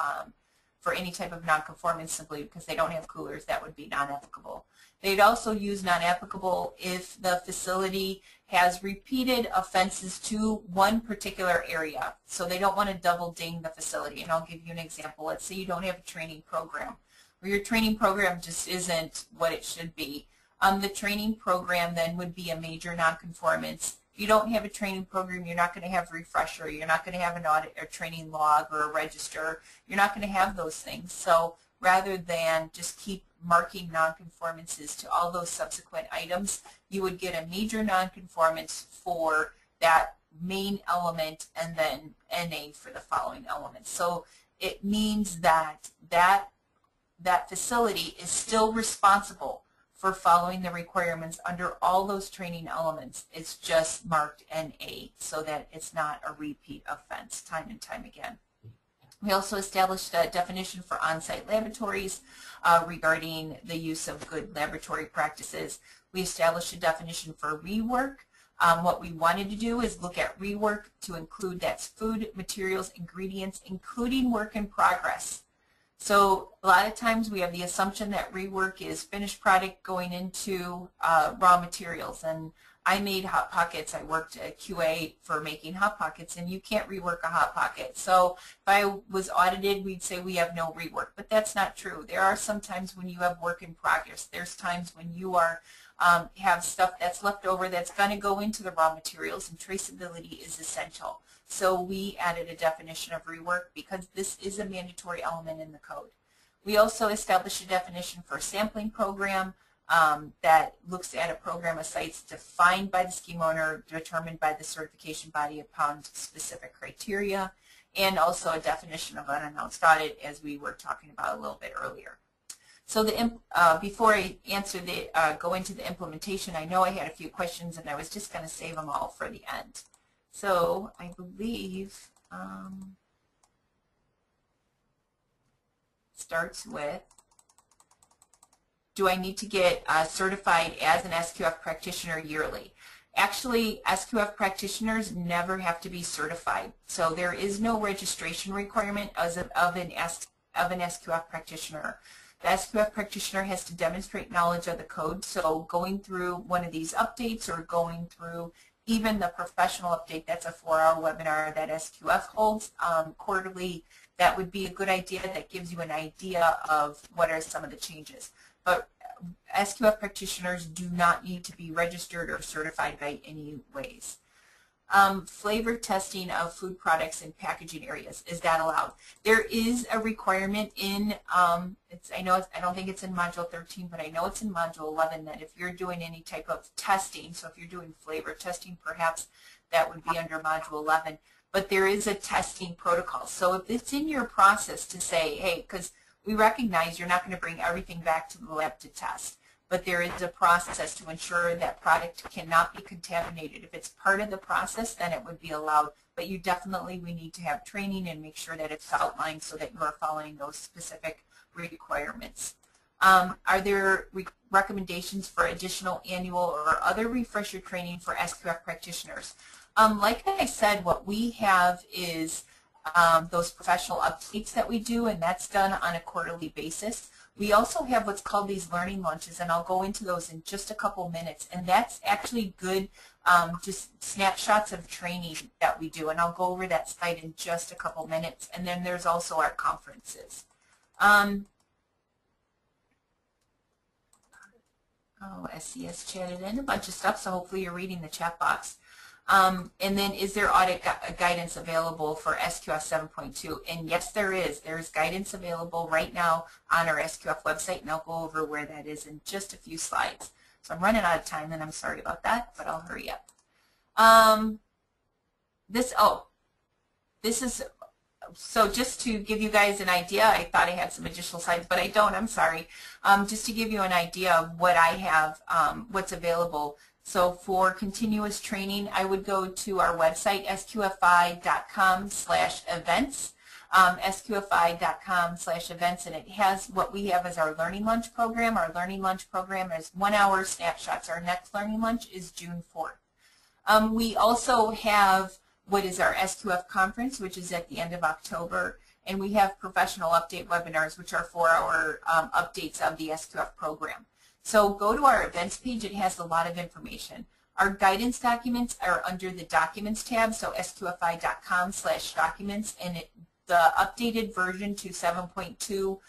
for any type of nonconformance simply because they don't have coolers. That would be non-applicable. They'd also use non-applicable if the facility has repeated offenses to one particular area. So they don't want to double ding the facility. And I'll give you an example. Let's say you don't have a training program, or your training program just isn't what it should be. The training program then would be a major nonconformance. If you don't have a training program, you're not going to have a refresher. You're not going to have an audit or training log or a register. You're not going to have those things. So rather than just keep marking nonconformances to all those subsequent items, you would get a major nonconformance for that main element and then NA for the following elements. So it means that that facility is still responsible for following the requirements under all those training elements. It's just marked NA so that it's not a repeat offense time and time again. We also established a definition for on-site laboratories regarding the use of good laboratory practices. We established a definition for rework. What we wanted to do is look at rework to include that's food, materials, ingredients, including work in progress. So a lot of times we have the assumption that rework is finished product going into raw materials. And I made Hot Pockets. I worked at QA for making Hot Pockets, and you can't rework a Hot Pocket. So if I was audited, we'd say we have no rework, but that's not true. There are some times when you have work in progress. There's times when you are have stuff that's left over that's going to go into the raw materials, and traceability is essential. So we added a definition of rework because this is a mandatory element in the code. We also established a definition for a sampling program that looks at a program of sites defined by the scheme owner, determined by the certification body upon specific criteria, and also a definition of unannounced audit, as we were talking about a little bit earlier. So before I answer go into the implementation, I know I had a few questions, and I was just going to save them all for the end. So I believe starts with, do I need to get certified as an SQF practitioner yearly? Actually, SQF practitioners never have to be certified. So there is no registration requirement of an SQF practitioner. The SQF practitioner has to demonstrate knowledge of the code. So going through one of these updates or going through even the professional update, that's a 4-hour webinar that SQF holds quarterly, that would be a good idea. That gives you an idea of what are some of the changes. But SQF practitioners do not need to be registered or certified by any ways. Flavor testing of food products in packaging areas, is that allowed? There is a requirement in, I don't think it's in Module 13, but I know it's in Module 11 that if you're doing any type of testing, so if you're doing flavor testing, perhaps that would be under Module 11, but there is a testing protocol. So if it's in your process to say, hey, because we recognize you're not going to bring everything back to the lab to test, but there is a process to ensure that product cannot be contaminated. If it's part of the process, then it would be allowed, but we need to have training and make sure that it's outlined so that you are following those specific requirements. Are there recommendations for additional annual or other refresher training for SQF practitioners? Like I said, what we have is those professional updates that we do, and that's done on a quarterly basis. We also have what's called these learning lunches, and I'll go into those in just a couple minutes, and that's actually good, just snapshots of training that we do, and I'll go over that slide in just a couple minutes. And then there's also our conferences. Oh, SCS chatted in a bunch of stuff, so hopefully you're reading the chat box. And then, is there audit guidance available for SQF 7.2? And yes, there is. There's guidance available right now on our SQF website, and I'll go over where that is in just a few slides. So I'm running out of time, and I'm sorry about that, but I'll hurry up. This is, so just to give you guys an idea, I thought I had some additional slides, but I don't, I'm sorry. Just to give you an idea of what I have, what's available. So for continuous training, I would go to our website, sqfi.com/events, sqfi.com/events, and it has what we have as our Learning Lunch program. Our Learning Lunch program is 1 hour snapshots. Our next Learning Lunch is June 4th. We also have what is our SQF conference, which is at the end of October, and we have professional update webinars, which are 4-hour updates of the SQF program. So go to our events page. It has a lot of information. Our guidance documents are under the documents tab, so sqfi.com/documents, and the updated version to 7.2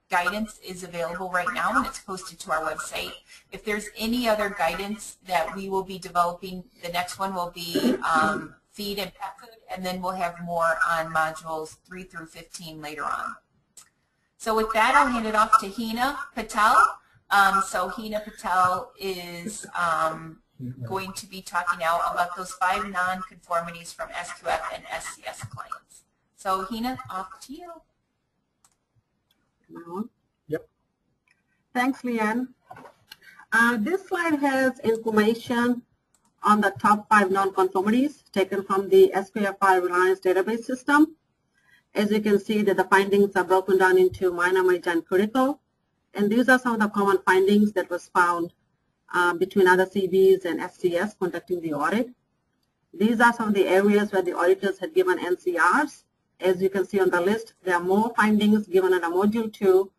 guidance is available right now, and it's posted to our website. If there's any other guidance that we will be developing, the next one will be feed and pet food, and then we'll have more on modules 3 through 15 later on. So with that, I'll hand it off to Heena Patel. So Heena Patel is going to be talking now about those 5 non-conformities from SQF and SCS clients. So Heena, off to you. Yep. Thanks, LeAnn. This slide has information on the top 5 non-conformities taken from the SQFI Reliance database system. As you can see, that the findings are broken down into minor, major, and critical. And these are some of the common findings that was found between other CBs and SCS conducting the audit. These are some of the areas where the auditors had given NCRs. As you can see on the list, there are more findings given under Module 2,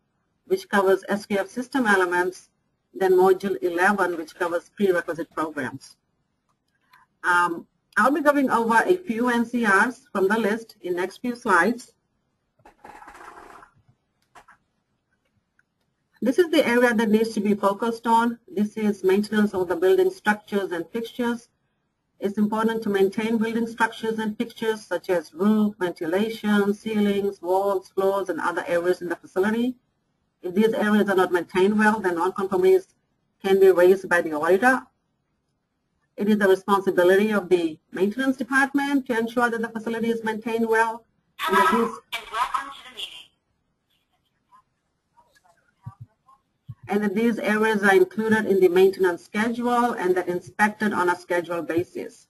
which covers SQF system elements, than Module 11, which covers prerequisite programs. I'll be going over a few NCRs from the list in next few slides. This is the area that needs to be focused on. This is maintenance of the building structures and fixtures. It's important to maintain building structures and fixtures such as roof, ventilation, ceilings, walls, floors, and other areas in the facility. If these areas are not maintained well, then non-conformities can be raised by the auditor. It is the responsibility of the maintenance department to ensure that the facility is maintained well. Hello, and welcome to the meeting. And that these areas are included in the maintenance schedule and that inspected on a schedule basis.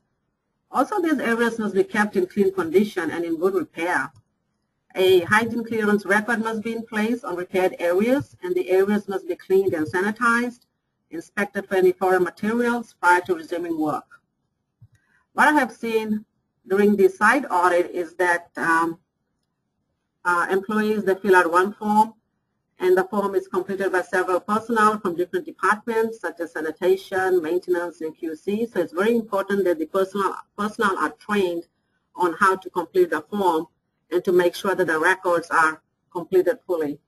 Also, these areas must be kept in clean condition and in good repair. A hygiene clearance record must be in place on repaired areas, and the areas must be cleaned and sanitized, inspected for any foreign materials prior to resuming work. What I have seen during the site audit is that employees, they fill out one form, and the form is completed by several personnel from different departments such as sanitation, maintenance, and QC. So it's very important that the personnel are trained on how to complete the form and to make sure that the records are completed fully.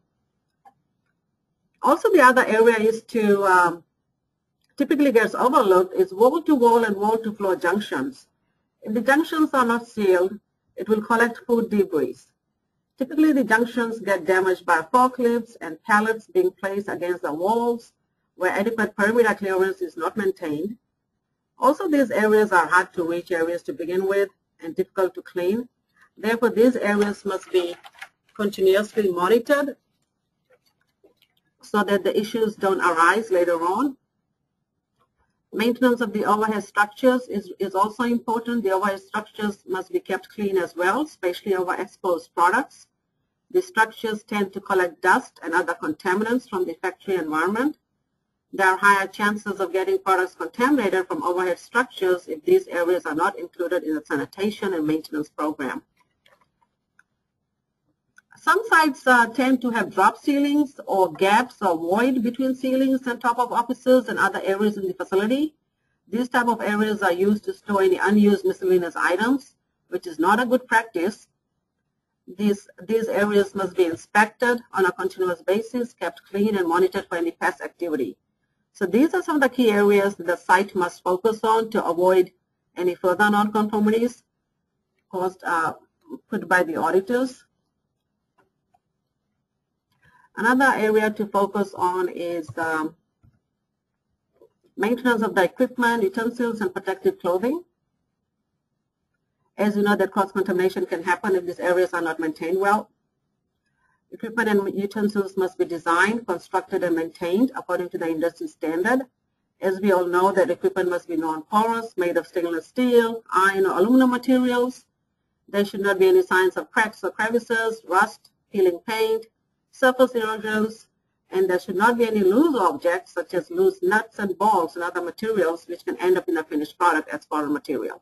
Also, the other area is to typically gets overlooked is wall-to-wall and wall-to-floor junctions. If the junctions are not sealed, it will collect food debris. Typically, the junctions get damaged by forklifts and pallets being placed against the walls where adequate perimeter clearance is not maintained. Also, these areas are hard to reach areas to begin with and difficult to clean. Therefore, these areas must be continuously monitored so that the issues don't arise later on. Maintenance of the overhead structures is also important. The overhead structures must be kept clean as well, especially over exposed products. The structures tend to collect dust and other contaminants from the factory environment. There are higher chances of getting products contaminated from overhead structures if these areas are not included in the sanitation and maintenance program. Some sites tend to have drop ceilings or gaps or void between ceilings and top of offices and other areas in the facility. These type of areas are used to store any unused miscellaneous items, which is not a good practice. These areas must be inspected on a continuous basis, kept clean, and monitored for any pest activity. So these are some of the key areas that the site must focus on to avoid any further nonconformities caused put by the auditors. Another area to focus on is maintenance of the equipment, utensils, and protective clothing. As you know, that cross-contamination can happen if these areas are not maintained well. Equipment and utensils must be designed, constructed, and maintained according to the industry standard. As we all know, that equipment must be non-porous, made of stainless steel, iron, or aluminum materials. There should not be any signs of cracks or crevices, rust, peeling paint, surface erosions, and there should not be any loose objects such as loose nuts and bolts and other materials which can end up in a finished product as foreign material.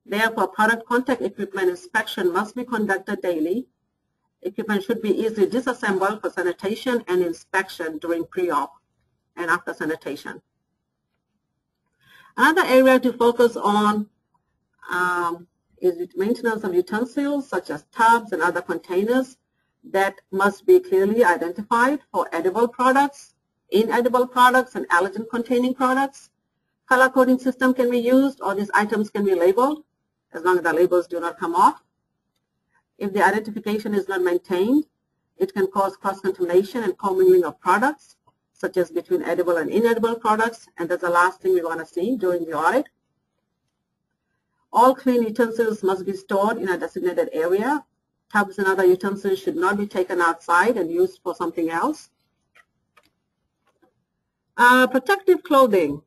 Therefore, product contact equipment inspection must be conducted daily. Equipment should be easily disassembled for sanitation and inspection during pre-op and after sanitation. Another area to focus on is maintenance of utensils such as tubs and other containers that must be clearly identified for edible products, inedible products, and allergen-containing products. Color coding system can be used, or these items can be labeled as long as the labels do not come off. If the identification is not maintained, it can cause cross-contamination and commingling of products, such as between edible and inedible products, and that's the last thing we want to see during the audit. All clean utensils must be stored in a designated area. Tubs and other utensils should not be taken outside and used for something else. Protective clothing.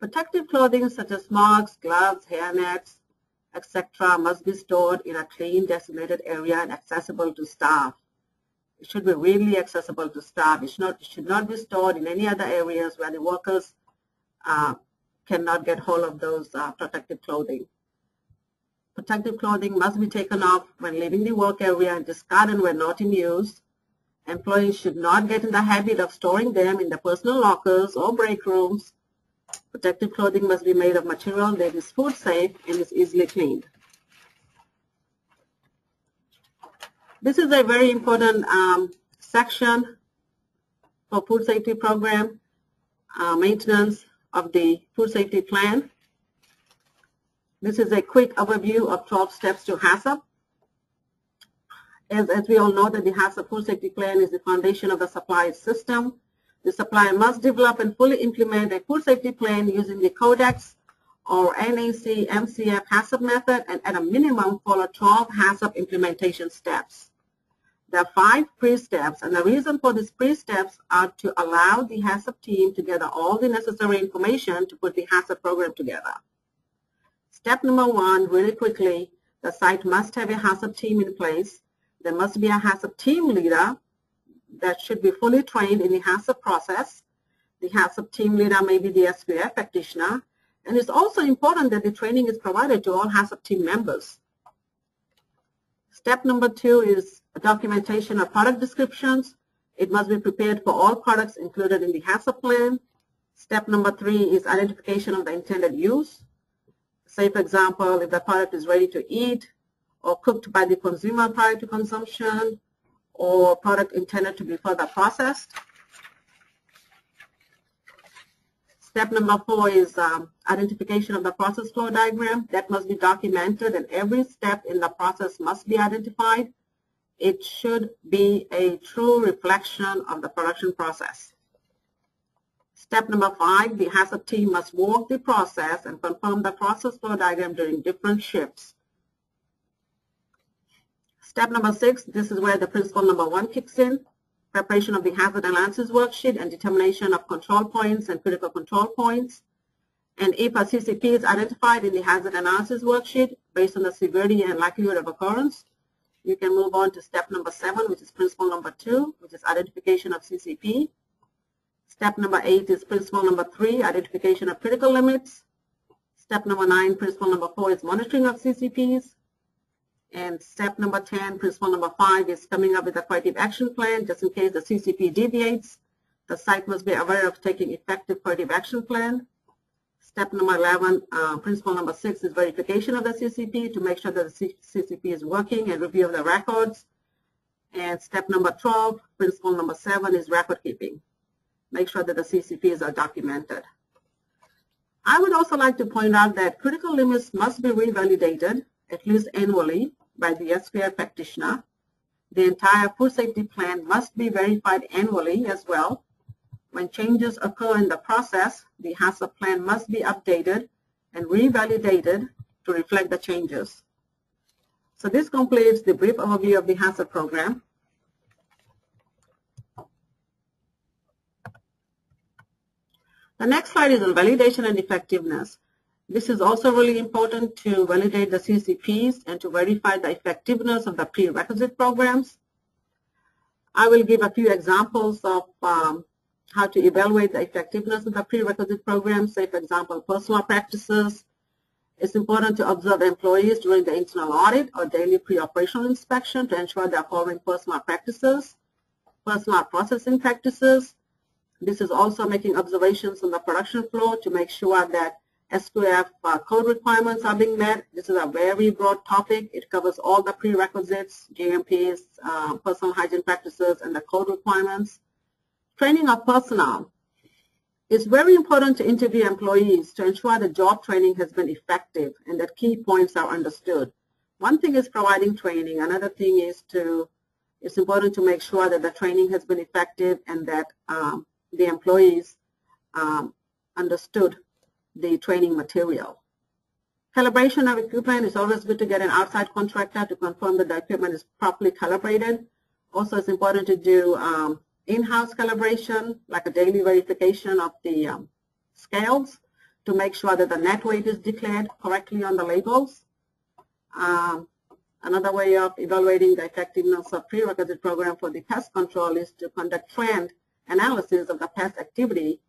Protective clothing such as masks, gloves, hairnets, etc. must be stored in a clean, designated area and accessible to staff. It should be really accessible to staff. It should not be stored in any other areas where the workers cannot get hold of those protective clothing. Protective clothing must be taken off when leaving the work area and discarded when not in use. Employees should not get in the habit of storing them in the personal lockers or break rooms. Protective clothing must be made of material that is food safe and is easily cleaned. This is a very important section for food safety program, maintenance of the food safety plan. This is a quick overview of 12 steps to HACCP. As we all know, that the HACCP food safety plan is the foundation of the supplier system. The supplier must develop and fully implement a food safety plan using the Codex or NAC MCF HACCP method, and at a minimum follow 12 HACCP implementation steps. There are 5 pre-steps, and the reason for these pre-steps are to allow the HACCP team to gather all the necessary information to put the HACCP program together. Step number 1, really quickly, the site must have a HACCP team in place. There must be a HACCP team leader that should be fully trained in the HACCP process. The HACCP team leader may be the SQF practitioner, and it's also important that the training is provided to all HACCP team members. Step number 2 is documentation of product descriptions. It must be prepared for all products included in the HACCP plan. Step number 3 is identification of the intended use. Say, for example, if the product is ready to eat or cooked by the consumer prior to consumption, or product intended to be further processed. Step number 4 is identification of the process flow diagram. That must be documented, and every step in the process must be identified. It should be a true reflection of the production process. Step number 5, the HACCP team must walk the process and confirm the process flow diagram during different shifts. Step number 6, this is where the principle number 1 kicks in, preparation of the hazard analysis worksheet and determination of control points and critical control points. And if a CCP is identified in the hazard analysis worksheet based on the severity and likelihood of occurrence, you can move on to step number 7, which is principle number 2, which is identification of CCP. Step number 8 is principle number 3, identification of critical limits. Step number 9, principle number 4 is monitoring of CCPs. And step number 10, principle number 5 is coming up with a corrective action plan just in case the CCP deviates. The site must be aware of taking effective corrective action plan. Step number 11, principle number 6 is verification of the CCP to make sure that the CCP is working and review of the records. And step number 12, principle number 7 is record keeping. make sure that the CCPs are documented. I would also like to point out that critical limits must be revalidated at least annually by the SQF practitioner. The entire food safety plan must be verified annually as well. When changes occur in the process, the HACCP plan must be updated and revalidated to reflect the changes. So this completes the brief overview of the HACCP program. The next slide is on validation and effectiveness. This is also really important to validate the CCPs and to verify the effectiveness of the prerequisite programs. I will give a few examples of how to evaluate the effectiveness of the prerequisite programs. Say, for example, personal practices. It's important to observe employees during the internal audit or daily pre-operational inspection to ensure they are following personal practices, personal processing practices. This is also making observations on the production floor to make sure that SQF code requirements are being met. This is a very broad topic. It covers all the prerequisites, GMPs, personal hygiene practices, and the code requirements. Training of personnel. It's very important to interview employees to ensure the job training has been effective and that key points are understood. One thing is providing training. Another thing is it's important to make sure that the training has been effective and that the employees understood the training material. Calibration of equipment is always good to get an outside contractor to confirm that the equipment is properly calibrated. Also, it's important to do in-house calibration, like a daily verification of the scales to make sure that the net weight is declared correctly on the labels. Another way of evaluating the effectiveness of prerequisite program for the pest control is to conduct trend analysis of the pest activity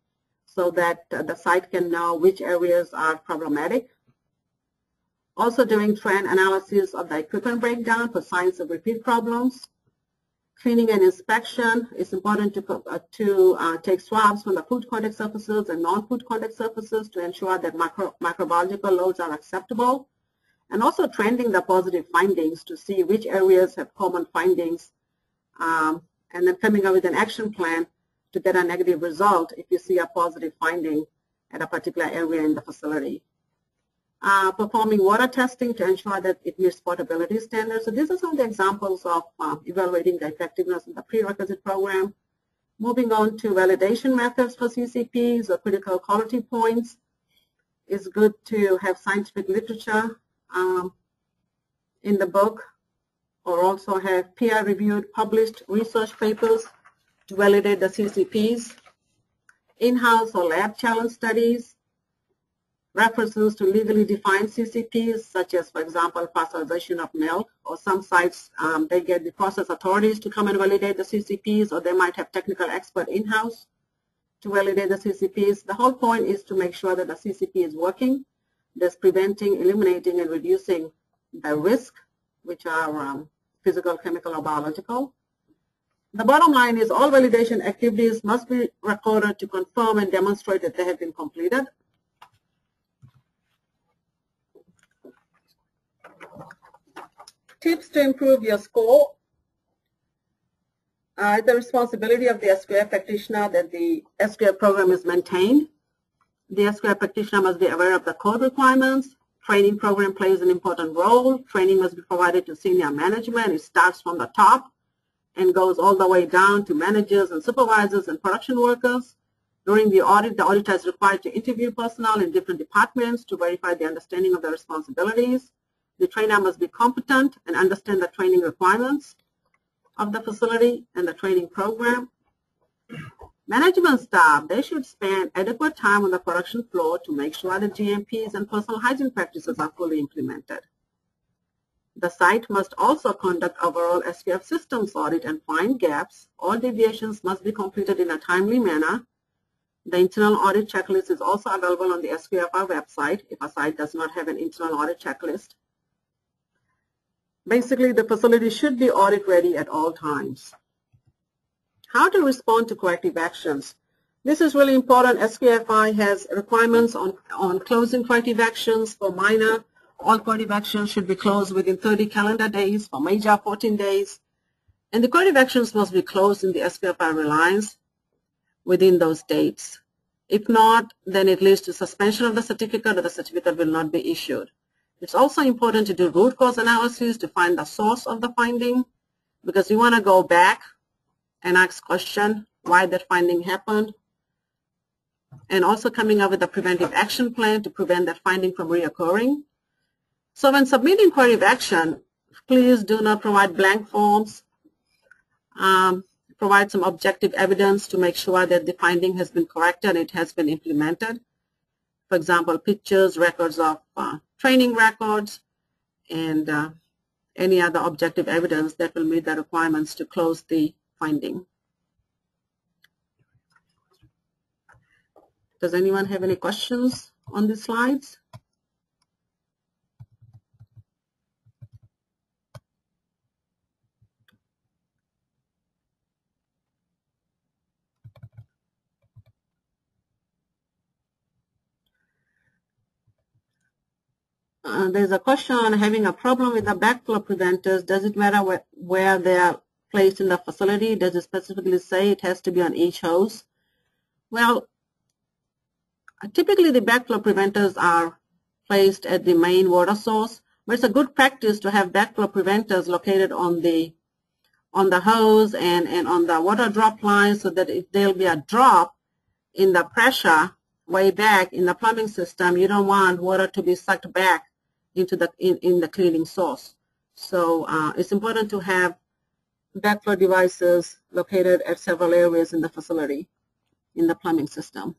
so that the site can know which areas are problematic. Also doing trend analysis of the equipment breakdown for signs of repeat problems. Cleaning and inspection. It's important to take swabs from the food contact surfaces and non-food contact surfaces to ensure that microbiological loads are acceptable. And also trending the positive findings to see which areas have common findings, and then coming up with an action plan to get a negative result if you see a positive finding at a particular area in the facility. Performing water testing to ensure that it meets portability standards. So these are some of the examples of evaluating the effectiveness of the prerequisite program. Moving on to validation methods for CCPs or critical quality points. It's good to have scientific literature in the book, or also have peer-reviewed published research papers to validate the CCPs. In-house or lab challenge studies. References to legally defined CCPs, such as, for example, pasteurization of milk, or some sites, they get the process authorities to come and validate the CCPs, or they might have technical expert in-house to validate the CCPs. The whole point is to make sure that the CCP is working, thus preventing, eliminating, and reducing the risk, which are physical, chemical, or biological. The bottom line is all validation activities must be recorded to confirm and demonstrate that they have been completed. Tips to improve your score. The responsibility of the SQF practitioner that the SQF program is maintained. The SQF practitioner must be aware of the code requirements. Training program plays an important role. Training must be provided to senior management. It starts from the top and goes all the way down to managers and supervisors and production workers. During the audit, the auditor is required to interview personnel in different departments to verify the understanding of their responsibilities. The trainer must be competent and understand the training requirements of the facility and the training program. Management staff, they should spend adequate time on the production floor to make sure that GMPs and personal hygiene practices are fully implemented. The site must also conduct overall SQF systems audit and find gaps. All deviations must be completed in a timely manner. The internal audit checklist is also available on the SQFI website if a site does not have an internal audit checklist. Basically, the facility should be audit ready at all times. How to respond to corrective actions. This is really important. SQFI has requirements on closing corrective actions. For minor, all corrective actions should be closed within 30 calendar days. For major, 14 days. And the corrective actions must be closed in the SQFI Reliance within those dates. If not, then it leads to suspension of the certificate, or the certificate will not be issued. It's also important to do root cause analysis to find the source of the finding, because you want to go back and ask question why that finding happened, and also coming up with a preventive action plan to prevent that finding from reoccurring. So when submitting query of action, please do not provide blank forms. Provide some objective evidence to make sure that the finding has been corrected and it has been implemented. For example, pictures, records of training records, and any other objective evidence that will meet the requirements to close the finding. Does anyone have any questions on these slides? There's a question on having a problem with the backflow preventers. Does it matter where they are placed in the facility? Does it specifically say it has to be on each hose? Well, typically the backflow preventers are placed at the main water source, but it's a good practice to have backflow preventers located on the hose and on the water drop line, so that if there'll be a drop in the pressure way back in the plumbing system, you don't want water to be sucked back into the in the cleaning source. So it's important to have backflow devices located at several areas in the facility, in the plumbing system.